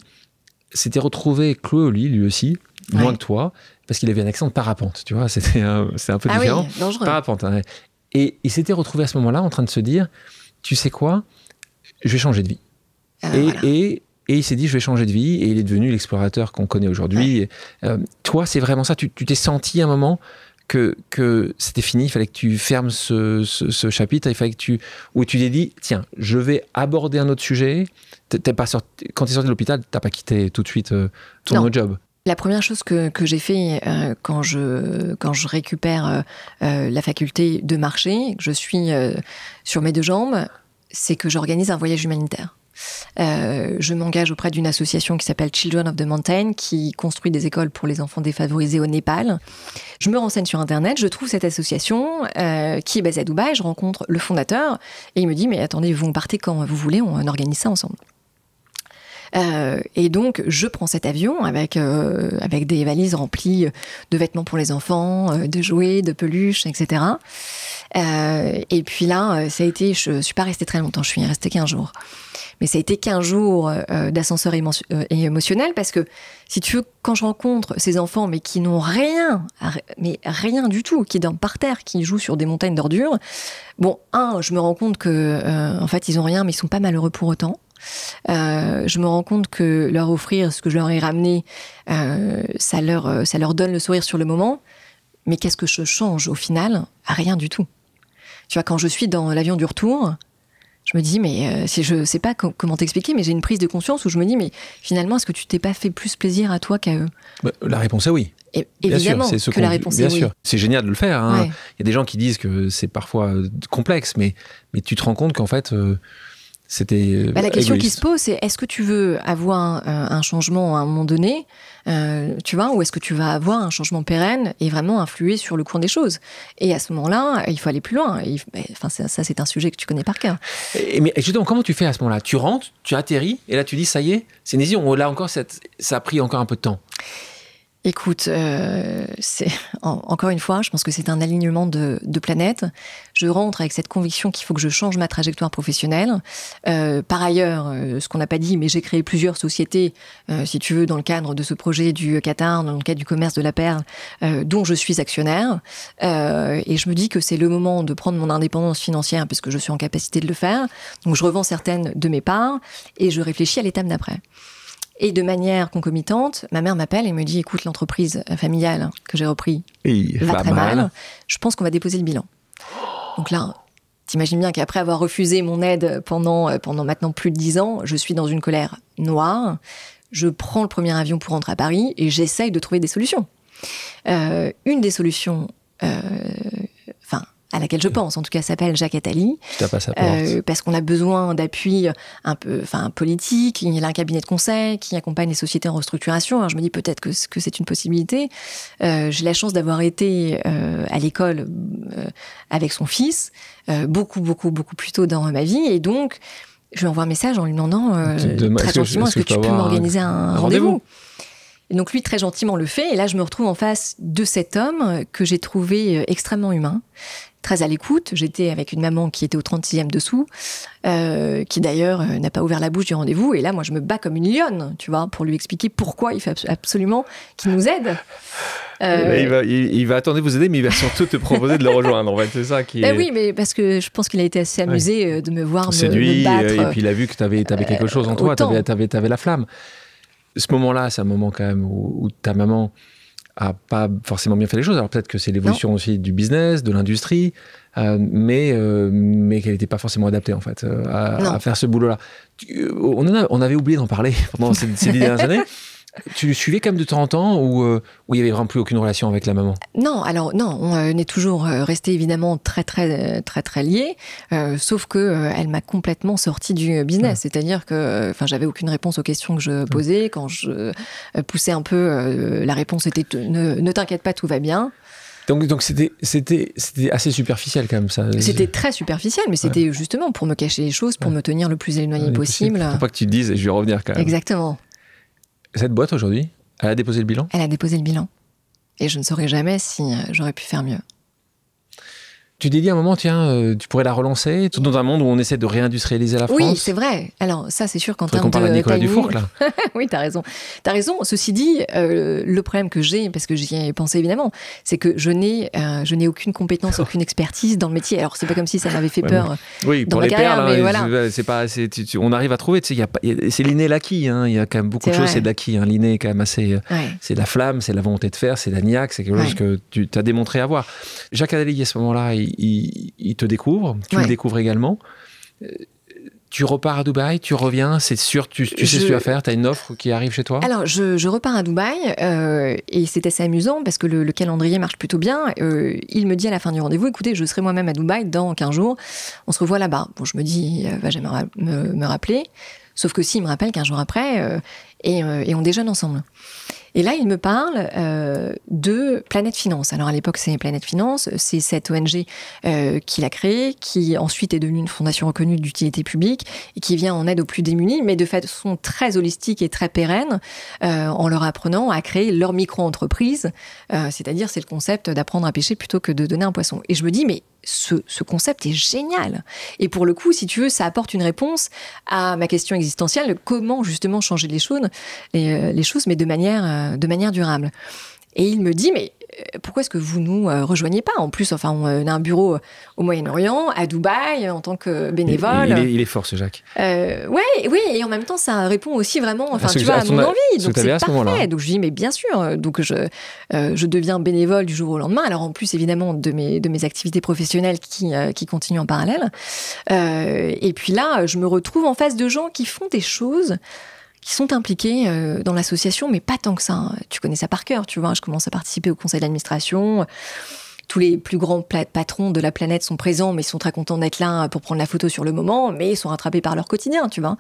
s'était retrouvé cloué au lit, lui aussi, moins que toi, parce qu'il avait un accent de parapente. Tu vois, c'est un peu différent. Oui, dangereux. Parapente. Hein. Et il s'était retrouvé à ce moment-là en train de se dire, tu sais quoi, je vais changer de vie. Et il s'est dit, je vais changer de vie, et il est devenu l'explorateur qu'on connaît aujourd'hui. Ouais. Toi, c'est vraiment ça, tu t'es senti à un moment que c'était fini, il fallait que tu fermes ce chapitre, il fallait où tu t'es dit, tiens, je vais aborder un autre sujet. Quand tu es sorti de l'hôpital, tu n'as pas quitté tout de suite ton autre job. La première chose que j'ai fait quand je récupère la faculté de marcher, que je suis sur mes 2 jambes, c'est que j'organise un voyage humanitaire. Je m'engage auprès d'une association qui s'appelle Children of the Mountain, qui construit des écoles pour les enfants défavorisés au Népal. Je me renseigne sur Internet, je trouve cette association qui est basée à Dubaï, je rencontre le fondateur et il me dit « Mais attendez, vous partez quand vous voulez, on organise ça ensemble ». Et donc, je prends cet avion avec des valises remplies de vêtements pour les enfants, de jouets, de peluches, etc. Et puis là, ça a été, je suis pas restée très longtemps, je suis restée 15 jours. Mais ça a été 15 jours d'ascenseur émotionnel parce que, si tu veux, quand je rencontre ces enfants, mais qui n'ont rien du tout, qui dorment par terre, qui jouent sur des montagnes d'ordures, je me rends compte que, en fait, ils ont rien, mais ils sont pas malheureux pour autant. Je me rends compte que leur offrir ce que je leur ai ramené, ça leur donne le sourire sur le moment, mais qu'est-ce que je change au final? Rien du tout. Tu vois, quand je suis dans l'avion du retour, je me dis, mais je sais pas comment t'expliquer, mais j'ai une prise de conscience où je me dis, mais finalement, est-ce que tu t'es pas fait plus plaisir à toi qu'à eux? La réponse est oui. Évidemment que la réponse est oui. Bien sûr, c'est génial de le faire. Hein. Ouais. Il y a des gens qui disent que c'est parfois complexe, mais tu te rends compte qu'en fait... c'était la question égoïste. qui se pose, c'est est-ce que tu veux avoir un changement à un moment donné, tu vois, ou est-ce que tu vas avoir un changement pérenne et vraiment influer sur le cours des choses? Et à ce moment-là, il faut aller plus loin. Ça, c'est un sujet que tu connais par cœur. Mais justement, comment tu fais à ce moment-là? Tu rentres, tu atterris, et là tu dis, ça y est, c'est une décision. Là encore, ça a pris encore un peu de temps. Écoute, encore une fois, je pense que c'est un alignement de planètes. Je rentre avec cette conviction qu'il faut que je change ma trajectoire professionnelle. Par ailleurs, ce qu'on n'a pas dit, mais j'ai créé plusieurs sociétés, si tu veux, dans le cadre de ce projet du Qatar, dans le cadre du commerce de la perle, dont je suis actionnaire. Et je me dis que c'est le moment de prendre mon indépendance financière, puisque je suis en capacité de le faire. Donc je revends certaines de mes parts et je réfléchis à l'étape d'après. Et de manière concomitante, ma mère m'appelle et me dit « Écoute, l'entreprise familiale que j'ai repris va très mal. Je pense qu'on va déposer le bilan. » Donc là, t'imagines bien qu'après avoir refusé mon aide pendant maintenant plus de 10 ans, je suis dans une colère noire. Je prends le premier avion pour rentrer à Paris et j'essaye de trouver des solutions. Une des solutions... à laquelle je pense, en tout cas, s'appelle Jacques Attali. Tu tapes à sa porte. Parce qu'on a besoin d'appui un peu politique. Il y a un cabinet de conseil qui accompagne les sociétés en restructuration. Alors je me dis peut-être que c'est une possibilité. J'ai la chance d'avoir été à l'école avec son fils, beaucoup plus tôt dans ma vie. Et donc, je lui envoie un message en lui demandant très gentiment, est-ce que tu peux m'organiser un rendez-vous ? Et donc lui, très gentiment, le fait. Et là, je me retrouve en face de cet homme que j'ai trouvé extrêmement humain, très à l'écoute. J'étais avec une maman qui était au 36e dessous, qui d'ailleurs n'a pas ouvert la bouche du rendez-vous. Et là, moi, je me bats comme une lionne, tu vois, pour lui expliquer pourquoi il faut absolument qu'il nous aide. Il va attendre de vous aider, mais il va surtout te proposer de le rejoindre. En fait, c'est ça qui est... Oui, mais parce que je pense qu'il a été assez amusé de me voir séduit, me battre. Et puis il a vu que tu avais quelque chose en toi, tu avais la flamme. Ce moment-là, c'est un moment quand même où ta maman a pas forcément bien fait les choses. Alors peut-être que c'est l'évolution aussi du business, de l'industrie, mais qu'elle n'était pas forcément adaptée en fait à faire ce boulot-là. On avait oublié d'en parler pendant ces 10 dernières années. Tu suivais quand même de temps en temps ou il n'y avait vraiment plus aucune relation avec la maman ? Non, on est toujours resté évidemment très liés, sauf que elle m'a complètement sorti du business. C'est-à-dire que j'avais aucune réponse aux questions que je posais. Quand je poussais un peu, la réponse était ne t'inquiète pas, tout va bien. Donc c'était assez superficiel quand même ça. C'était très superficiel, mais c'était justement pour me cacher les choses, pour me tenir le plus éloigné possible. Faut pas que tu te dises, et je vais revenir quand même. Exactement. Cette boîte aujourd'hui, elle a déposé le bilan ? Elle a déposé le bilan. Et je ne saurais jamais si j'aurais pu faire mieux. Tu t'es dit à un moment, tiens, tu pourrais la relancer, tout dans un monde où on essaie de réindustrialiser la France. Oui, c'est vrai. Alors ça, c'est sûr qu'en termes de parle à Nicolas Dufourcq, là. Oui, t'as raison. Ceci dit, le problème que j'ai, parce que j'y ai pensé évidemment, c'est que je n'ai aucune compétence, aucune expertise dans le métier. Alors c'est pas comme si ça m'avait fait peur. Oui, dans pour ma les carrière, perles, mais voilà. On arrive à trouver. Tu sais, c'est l'inné l'acquis. Hein. Il y a quand même beaucoup de choses, c'est de l'acquis. Hein. L'inné est quand même assez. C'est la flamme, c'est la volonté de faire, c'est la niaque, c'est quelque chose que tu as démontré avoir. Jacques Attali, à ce moment-là, il te découvre, tu le découvres également. Tu repars à Dubaï, tu reviens, c'est sûr, tu sais ce que tu vas faire, tu as une offre qui arrive chez toi ? Alors, je repars à Dubaï et c'est assez amusant parce que le calendrier marche plutôt bien. Il me dit à la fin du rendez-vous, écoutez, je serai moi-même à Dubaï dans 15 jours, on se revoit là-bas. Bon, je me dis, il va jamais me rappeler, sauf que s'il me rappelle 15 jours après, et on déjeune ensemble. Et là, il me parle de Planète Finance. Alors à l'époque, c'est Planète Finance, c'est cette ONG qu'il a créée, qui ensuite est devenue une fondation reconnue d'utilité publique et qui vient en aide aux plus démunis, mais de façon très holistique et très pérenne, en leur apprenant à créer leur micro-entreprise. C'est-à-dire, c'est le concept d'apprendre à pêcher plutôt que de donner un poisson. Et je me dis, mais ce concept est génial. Et pour le coup, si tu veux, ça apporte une réponse à ma question existentielle, comment justement changer les choses, mais de manière durable. Et il me dit, mais pourquoi est-ce que vous nous rejoignez pas ? En plus, on a un bureau au Moyen-Orient, à Dubaï, en tant que bénévole. Il est fort, ce Jacques. Oui, et en même temps, ça répond aussi vraiment, à mon envie. Donc c'est parfait. Donc je dis, mais bien sûr. Donc je deviens bénévole du jour au lendemain. Alors en plus, évidemment, de mes activités professionnelles qui continuent en parallèle. Et puis là, je me retrouve en face de gens qui font des choses qui sont impliqués dans l'association, mais pas tant que ça. Tu connais ça par cœur, tu vois. Je commence à participer au conseil d'administration. Tous les plus grands patrons de la planète sont présents, mais ils sont très contents d'être là pour prendre la photo sur le moment, mais ils sont rattrapés par leur quotidien, tu vois.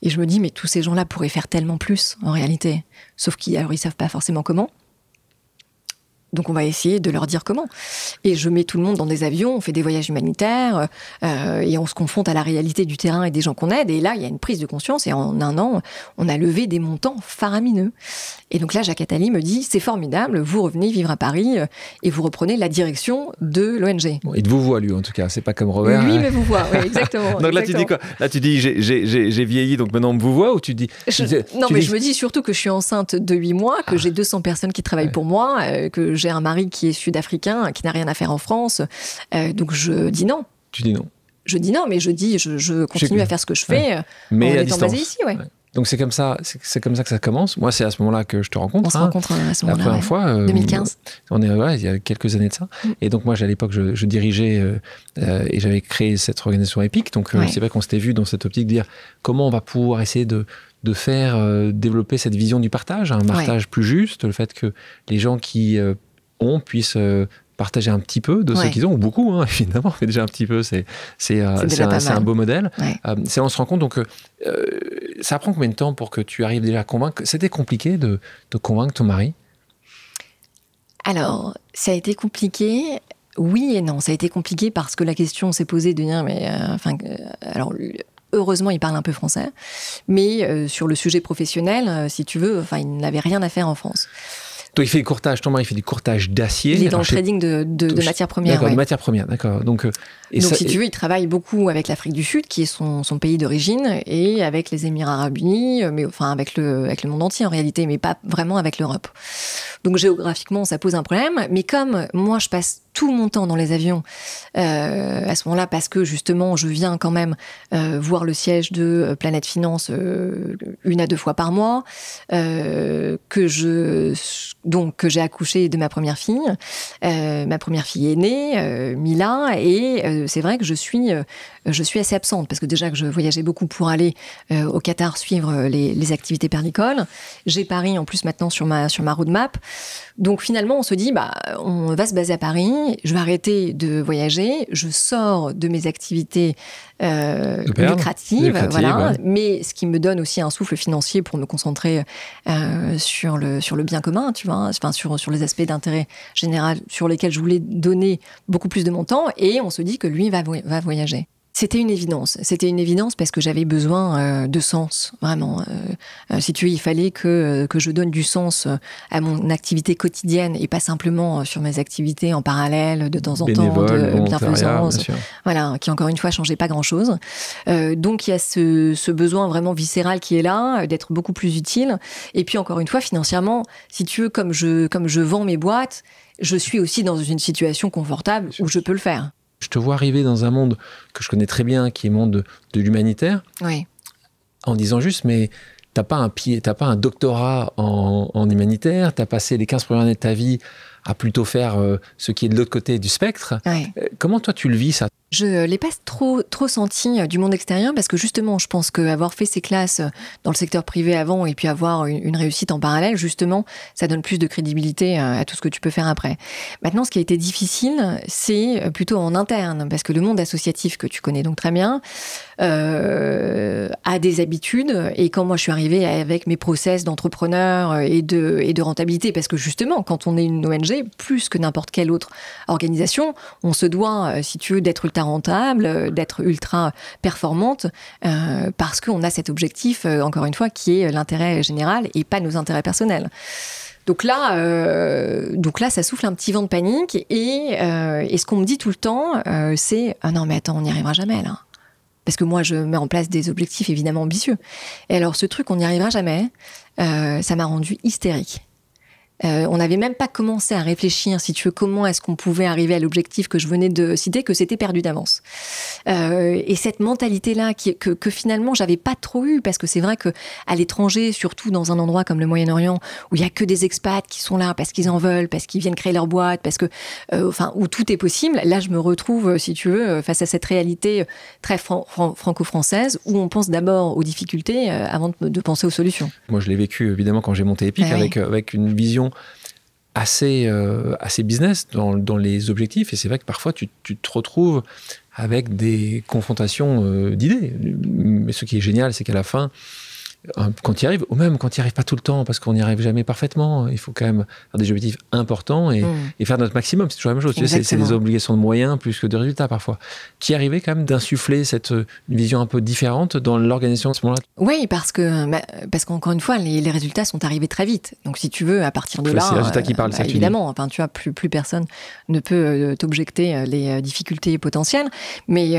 Et je me dis, mais tous ces gens-là pourraient faire tellement plus, en réalité. Sauf qu'ils savent pas forcément comment. Donc on va essayer de leur dire comment. Et je mets tout le monde dans des avions, on fait des voyages humanitaires, et on se confronte à la réalité du terrain et des gens qu'on aide. Et là, il y a une prise de conscience, et en un an, on a levé des montants faramineux. Et donc là, Jacques Attali me dit, c'est formidable, vous revenez vivre à Paris, et vous reprenez la direction de l'ONG. Bon, il te vous voit, lui, en tout cas, c'est pas comme Robert. Lui me vous voit, oui, exactement. Donc là, tu dis quoi? Là, tu dis, j'ai vieilli, donc maintenant on me vous voit, ou tu dis... Je me dis surtout que je suis enceinte de 8 mois, que j'ai 200 personnes qui travaillent pour moi, que j'ai un mari qui est sud-africain, qui n'a rien à faire en France. Donc je dis non. Tu dis non. Je dis non, mais je continue à faire ce que je fais mais en à étant distance. basée ici. Ouais. Donc c'est comme ça que ça commence. Moi, c'est à ce moment-là que je te rencontre. On se rencontre à ce moment-là. La première fois. 2015. Il y a quelques années de ça. Et donc moi, à l'époque, je dirigeais et j'avais créé cette organisation EPIC. Donc c'est vrai qu'on s'était vu dans cette optique de dire comment on va pouvoir essayer de faire développer cette vision du partage, un partage plus juste, le fait que les gens qui puissent partager un petit peu de ce qu'ils ont, ou beaucoup, hein, évidemment, mais déjà un petit peu, c'est un beau modèle. Ouais. C'est là on se rend compte, donc ça prend combien de temps pour que tu arrives déjà à convaincre? C'était compliqué de convaincre ton mari? Alors, ça a été compliqué, oui et non. Ça a été compliqué parce que la question s'est posée de dire, alors... Heureusement, il parle un peu français, mais sur le sujet professionnel, si tu veux, il n'avait rien à faire en France. Toi, il fait du courtage, ton mari fait du courtage d'acier. Il est dans le trading de matières premières. D'accord, de matières premières, d'accord. Donc si tu veux, il travaille beaucoup avec l'Afrique du Sud, qui est son pays d'origine, et avec les Émirats Arabes Unis, mais avec le monde entier en réalité, mais pas vraiment avec l'Europe. Donc géographiquement, ça pose un problème. Mais comme moi, je passe tout mon temps dans les avions à ce moment-là, parce que justement, je viens quand même voir le siège de Planète Finance 1 à 2 fois par mois, que j'ai accouché de ma première fille. Ma première fille est née, Mila, et c'est vrai que je suis assez absente, parce que déjà que je voyageais beaucoup pour aller au Qatar suivre les activités perlicoles. J'ai Paris en plus maintenant sur ma roadmap. Donc finalement, on se dit, on va se baser à Paris, je vais arrêter de voyager, je sors de mes activités lucratives, voilà. Ouais. Mais ce qui me donne aussi un souffle financier pour me concentrer sur le bien commun, tu vois, sur les aspects d'intérêt général sur lesquels je voulais donner beaucoup plus de mon temps, et on se dit que lui va voyager. C'était une évidence parce que j'avais besoin de sens, vraiment. Si tu veux, il fallait que je donne du sens à mon activité quotidienne et pas simplement sur mes activités en parallèle, de temps en temps, de bienfaisance. Voilà, qui encore une fois changeait pas grand-chose. Donc il y a ce besoin vraiment viscéral qui est là, d'être beaucoup plus utile. Et puis encore une fois, financièrement, si tu veux, comme je vends mes boîtes, je suis aussi dans une situation confortable où je peux le faire. Je te vois arriver dans un monde que je connais très bien, qui est le monde de l'humanitaire, en disant juste, mais t'as pas un doctorat en humanitaire, t'as passé les 15 premières années de ta vie à plutôt faire ce qui est de l'autre côté du spectre. Comment toi tu le vis, ça? Je ne l'ai pas trop senti du monde extérieur, parce que justement, je pense qu'avoir fait ces classes dans le secteur privé avant et puis avoir une réussite en parallèle, justement, ça donne plus de crédibilité à tout ce que tu peux faire après. Maintenant, ce qui a été difficile, c'est plutôt en interne, parce que le monde associatif, que tu connais donc très bien, a des habitudes. Et quand moi, je suis arrivée avec mes process d'entrepreneur et de rentabilité, parce que justement, quand on est une ONG, plus que n'importe quelle autre organisation, on se doit, si tu veux, d'être ultra rentable, d'être ultra performante, parce qu'on a cet objectif, encore une fois, qui est l'intérêt général et pas nos intérêts personnels. Donc là, ça souffle un petit vent de panique, et ce qu'on me dit tout le temps, c'est « Ah non, mais attends, on n'y arrivera jamais, là ». Parce que moi, je mets en place des objectifs évidemment ambitieux. Et alors, ce truc, on n'y arrivera jamais, ça m'a rendue hystérique. On n'avait même pas commencé à réfléchir, si tu veux, comment est-ce qu'on pouvait arriver à l'objectif que je venais de citer, que c'était perdu d'avance. Et cette mentalité-là que finalement j'avais pas trop eue, parce que c'est vrai que à l'étranger, surtout dans un endroit comme le Moyen-Orient, où il y a que des expats qui sont là parce qu'ils en veulent, parce qu'ils viennent créer leur boîte, parce que, où tout est possible. Là, je me retrouve, si tu veux, face à cette réalité très franco-française, où on pense d'abord aux difficultés avant de penser aux solutions. Moi, je l'ai vécu évidemment quand j'ai monté EPIC, avec une vision assez business dans les objectifs, et c'est vrai que parfois tu te retrouves avec des confrontations d'idées, mais ce qui est génial, c'est qu'à la fin quand tu y arrives, ou même quand tu n'y arrives pas tout le temps, parce qu'on n'y arrive jamais parfaitement, il faut quand même faire des objectifs importants et faire notre maximum. C'est toujours la même chose. Tu sais, c'est des obligations de moyens plus que de résultats parfois. Tu y arrivais quand même d'insuffler une vision un peu différente dans l'organisation à ce moment-là? Oui, parce qu'encore une fois, les résultats sont arrivés très vite. Donc si tu veux, à partir de là, c'est les résultats qui parlent, évidemment, enfin, tu vois, plus personne ne peut t'objecter les difficultés potentielles. Mais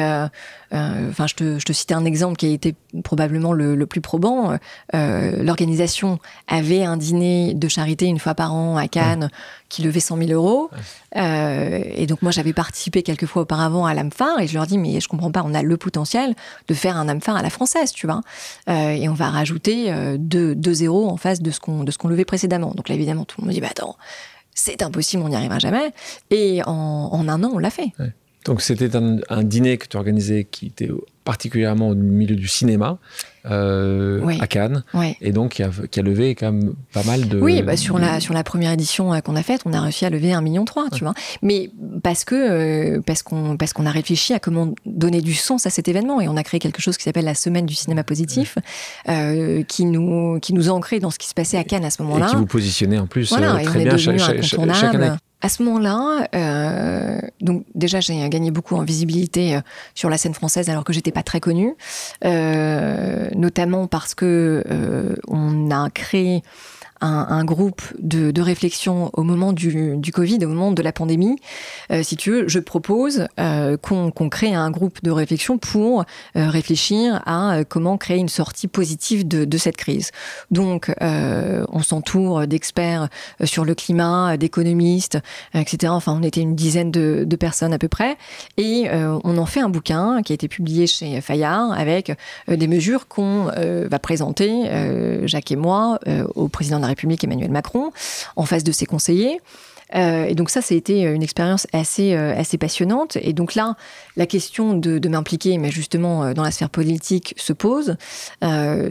je te citais un exemple qui a été probablement le plus probant. L'organisation avait un dîner de charité une fois par an à Cannes qui levait 100 000 euros. Et donc moi, j'avais participé quelques fois auparavant à l'AMFAR et je leur dis, mais je comprends pas, on a le potentiel de faire un AMFAR à la française, tu vois. Et on va rajouter 2 zéros en face de ce qu'on levait précédemment. Donc là, évidemment, tout le monde me dit, bah attends, c'est impossible, on n'y arrivera jamais. Et en un an, on l'a fait. Ouais. Donc c'était un dîner que tu organisais qui était particulièrement au milieu du cinéma à Cannes, et donc qui a levé quand même pas mal de... Oui, sur la première édition qu'on a faite, on a réussi à lever 1,3 million, tu vois. Mais parce qu'on a réfléchi à comment donner du sens à cet événement, et on a créé quelque chose qui s'appelle la Semaine du cinéma positif, qui nous a ancrés dans ce qui se passait à Cannes à ce moment-là. Et qui vous positionnait en plus très bien chaque année. À ce moment-là, donc déjà j'ai gagné beaucoup en visibilité sur la scène française alors que j'étais pas très connue, notamment parce que on a créé un groupe de réflexion au moment du Covid, au moment de la pandémie. Si tu veux, je propose qu'on crée un groupe de réflexion pour réfléchir à comment créer une sortie positive de cette crise. Donc, on s'entoure d'experts sur le climat, d'économistes, etc. Enfin, on était une dizaine de personnes à peu près. Et on en fait un bouquin qui a été publié chez Fayard avec des mesures qu'on va présenter, Jacques et moi, au président de la République Emmanuel Macron, en face de ses conseillers. Et donc ça a été une expérience assez passionnante. Et donc là, la question de m'impliquer, mais justement dans la sphère politique, se pose.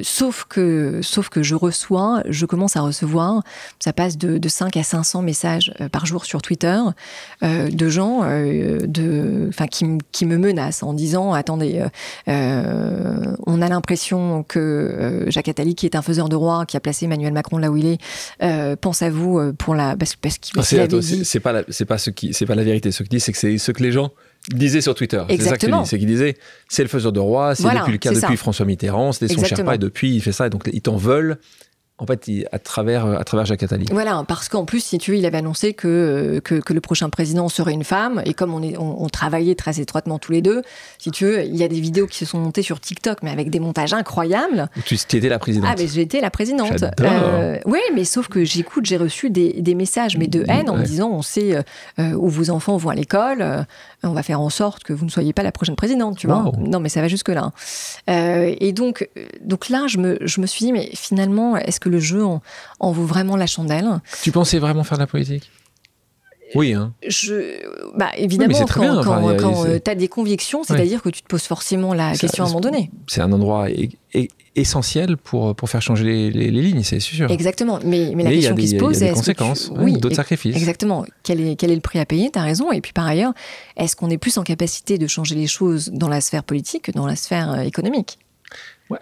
Sauf que je commence à recevoir, ça passe de 5 à 500 messages par jour sur Twitter, de gens qui me menacent en disant, attendez, on a l'impression que Jacques Attali, qui est un faiseur de roi, qui a placé Emmanuel Macron là où il est, pense à vous pour parce qu'il c'est pas la vérité. Ce qu'il dit, c'est que c'est ce que les gens disaient sur Twitter. Exactement. C'est ça qu'il disait. C'est le faiseur de roi. C'est depuis le cas depuis François Mitterrand. C'était son Sherpa et depuis il fait ça. Et donc ils t'en veulent. En fait, à travers Jacques Attali. Voilà, parce qu'en plus, si tu veux, il avait annoncé que le prochain président serait une femme, et comme on travaillait très étroitement tous les deux, si tu veux, il y a des vidéos qui se sont montées sur TikTok, mais avec des montages incroyables. Tu étais la présidente. Ah, mais j'étais la présidente. Oui, mais sauf que j'ai reçu des messages, mais de haine, en me disant, on sait où vos enfants vont à l'école, on va faire en sorte que vous ne soyez pas la prochaine présidente, tu vois. Non, mais ça va jusque-là. Et donc là, je me suis dit, mais finalement, est-ce que le jeu en vaut vraiment la chandelle? Tu pensais vraiment faire de la politique? Oui, hein. Évidemment, quand tu as des convictions, c'est-à-dire que tu te poses forcément la question à un moment donné. C'est un endroit essentiel pour faire changer les lignes, c'est sûr. Exactement, mais la question qui se pose, c'est conséquences, d'autres sacrifices. Exactement. Quel est le prix à payer? T'as raison. Et puis par ailleurs, est-ce qu'on est plus en capacité de changer les choses dans la sphère politique que dans la sphère économique?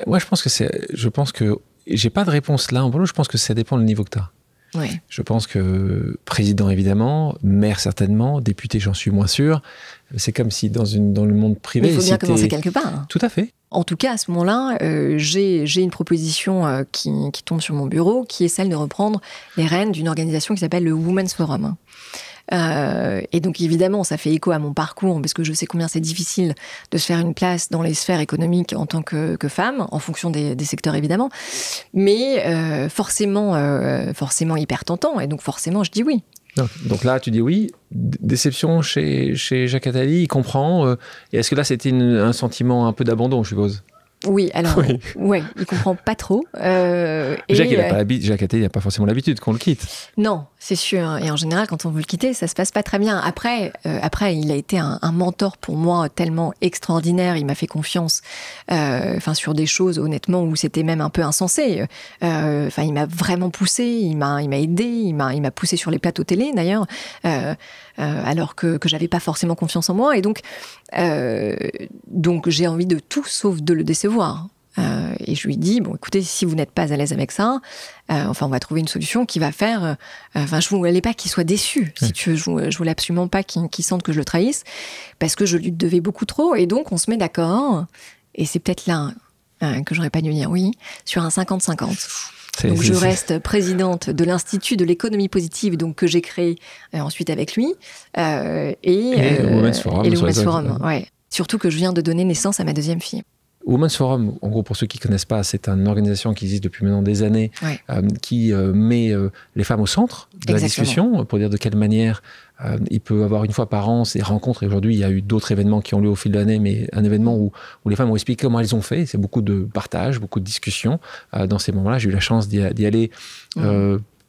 Ouais, je pense que j'ai pas de réponse là. Je pense que ça dépend du niveau que tu as. Oui. Je pense que président, évidemment, maire, certainement, député, j'en suis moins sûr. C'est comme si dans le monde privé... Mais il faut bien commencer quelque part. Tout à fait. En tout cas, à ce moment-là, j'ai une proposition qui tombe sur mon bureau, qui est celle de reprendre les rênes d'une organisation qui s'appelle le Women's Forum. Et donc évidemment ça fait écho à mon parcours parce que je sais combien c'est difficile de se faire une place dans les sphères économiques en tant que femme, en fonction des secteurs évidemment, mais forcément hyper tentant, et donc forcément je dis oui. Donc là tu dis oui. Déception chez Jacques Attali, il comprend, et est-ce que là c'était un sentiment un peu d'abandon, je suppose? Oui, alors, ouais, il comprend pas trop. Jacques Attali n'a pas forcément l'habitude qu'on le quitte. Non, c'est sûr. Et en général, quand on veut le quitter, ça se passe pas très bien. Après, il a été un mentor pour moi tellement extraordinaire. Il m'a fait confiance, sur des choses, honnêtement, où c'était même un peu insensé. Il m'a vraiment poussé, il m'a aidé, il m'a poussé sur les plateaux télé, d'ailleurs. Alors que j'avais pas forcément confiance en moi, et donc j'ai envie de tout sauf de le décevoir. Et je lui dis, bon, écoutez, si vous n'êtes pas à l'aise avec ça, on va trouver une solution qui va faire... je voulais pas qu'il soit déçu, si tu veux. Je voulais absolument pas qu'il sente que je le trahisse, parce que je lui devais beaucoup trop. Et donc, on se met d'accord, et c'est peut-être là que j'aurais pas dû dire oui, sur un 50-50. Donc je reste présidente de l'Institut de l'économie positive, donc que j'ai créé ensuite avec lui, et le Women's Forum. Ouais. Surtout que je viens de donner naissance à ma deuxième fille. Women's Forum, en gros, pour ceux qui ne connaissent pas, c'est une organisation qui existe depuis maintenant des années, qui met les femmes au centre de la discussion, pour dire de quelle manière il peut avoir une fois par an ces rencontres. Et aujourd'hui, il y a eu d'autres événements qui ont lieu au fil de l'année, mais un événement où les femmes ont expliqué comment elles ont fait. C'est beaucoup de partage, beaucoup de discussions. Dans ces moments-là, j'ai eu la chance d'y aller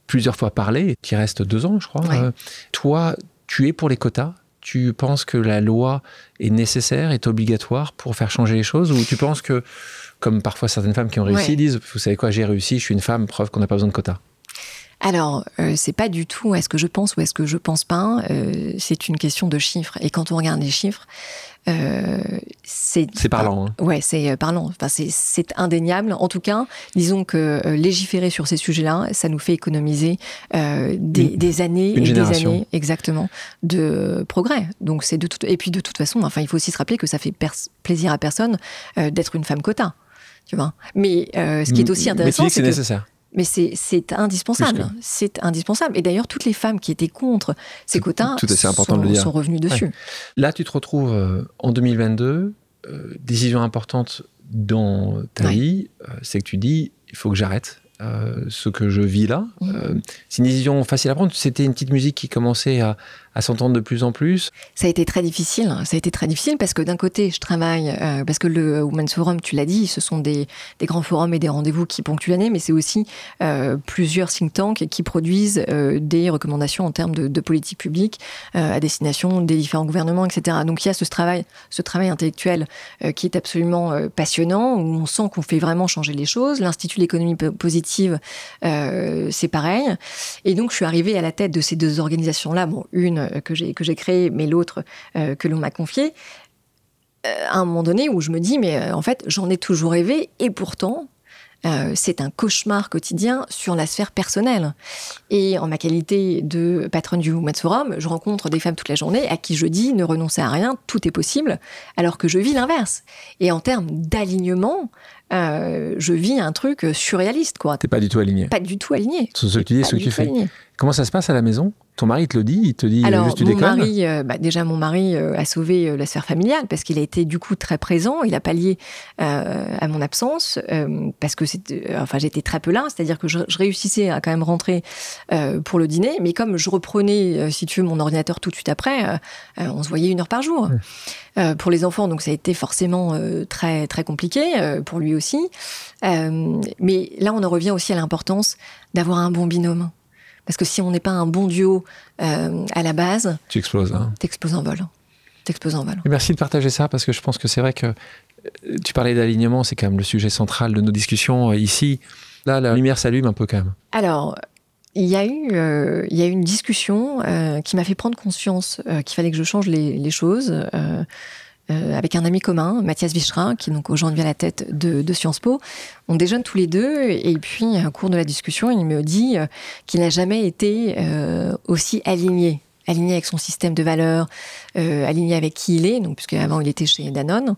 plusieurs fois parler, qui reste 2 ans, je crois. Toi, tu es pour les quotas? Tu penses que la loi est nécessaire, est obligatoire pour faire changer les choses? Ou tu penses que, comme parfois certaines femmes qui ont réussi disent, vous savez quoi, j'ai réussi, je suis une femme, preuve qu'on n'a pas besoin de quotas? Alors, c'est pas du tout est-ce que je pense ou est-ce que je pense pas, c'est une question de chiffres. Et quand on regarde les chiffres, c'est parlant. Ouais, c'est parlant. Enfin, c'est indéniable. En tout cas, disons que légiférer sur ces sujets-là, ça nous fait économiser des années et des années, exactement, de progrès. Donc et puis de toute façon, il faut aussi se rappeler que ça fait plaisir à personne d'être une femme quota. Tu vois. Mais ce qui est aussi intéressant, mais tu dis que c'est nécessaire. Mais c'est indispensable. C'est indispensable. Et d'ailleurs, toutes les femmes qui étaient contre ces quotas sont revenues dessus. Ouais. Là, tu te retrouves en 2022, décision importante dans ta vie, c'est que tu dis, il faut que j'arrête ce que je vis là. C'est une décision facile à prendre. C'était une petite musique qui commençait à s'entendre de plus en plus. Ça a été très difficile. Ça a été très difficile parce que d'un côté, je travaille, parce que le Women's Forum, tu l'as dit, ce sont des grands forums et des rendez-vous qui ponctuent l'année, mais c'est aussi plusieurs think tanks qui produisent des recommandations en termes de politique publique à destination des différents gouvernements, etc. Donc il y a ce travail intellectuel qui est absolument passionnant, où on sent qu'on fait vraiment changer les choses. L'Institut de l'économie positive, c'est pareil. Et donc je suis arrivée à la tête de ces 2 organisations-là. Bon, une que j'ai créée, mais l'autre que l'on m'a confiée, à un moment donné où je me dis, mais en fait, j'en ai toujours rêvé, et pourtant, c'est un cauchemar quotidien sur la sphère personnelle. Et en ma qualité de patronne du Women's Forum, je rencontre des femmes toute la journée à qui je dis, ne renoncez à rien, tout est possible, alors que je vis l'inverse. Et en termes d'alignement, je vis un truc surréaliste, quoi. T'es pas du tout aligné. Pas du tout aligné. C'est ce que tu dis, ce que tu fais. Comment ça se passe à la maison? Ton mari, il te le dit? Il te dit juste tu déconnes? Déjà, mon mari a sauvé la sphère familiale parce qu'il a été du coup très présent. Il a pallié à mon absence parce que j'étais très peu là. C'est-à-dire que je réussissais à quand même rentrer pour le dîner. Mais comme je reprenais, si tu veux, mon ordinateur tout de suite après, on se voyait 1 heure par jour. Pour les enfants, donc ça a été forcément très, très compliqué, pour lui aussi. Mais là, on en revient aussi à l'importance d'avoir un bon binôme. Parce que si on n'est pas un bon duo à la base... Tu exploses. T'exploses en vol. Et merci de partager ça, parce que je pense que c'est vrai que tu parlais d'alignement, c'est quand même le sujet central de nos discussions ici. Là, la lumière s'allume un peu quand même. Alors, il y a eu une discussion qui m'a fait prendre conscience qu'il fallait que je change les choses... avec un ami commun, Mathias Vichra, qui est donc aujourd'hui à la tête de Sciences Po. On déjeune tous les 2, et puis, au cours de la discussion, il me dit qu'il n'a jamais été aussi aligné avec son système de valeurs, aligné avec qui il est, donc, puisque avant il était chez Danone.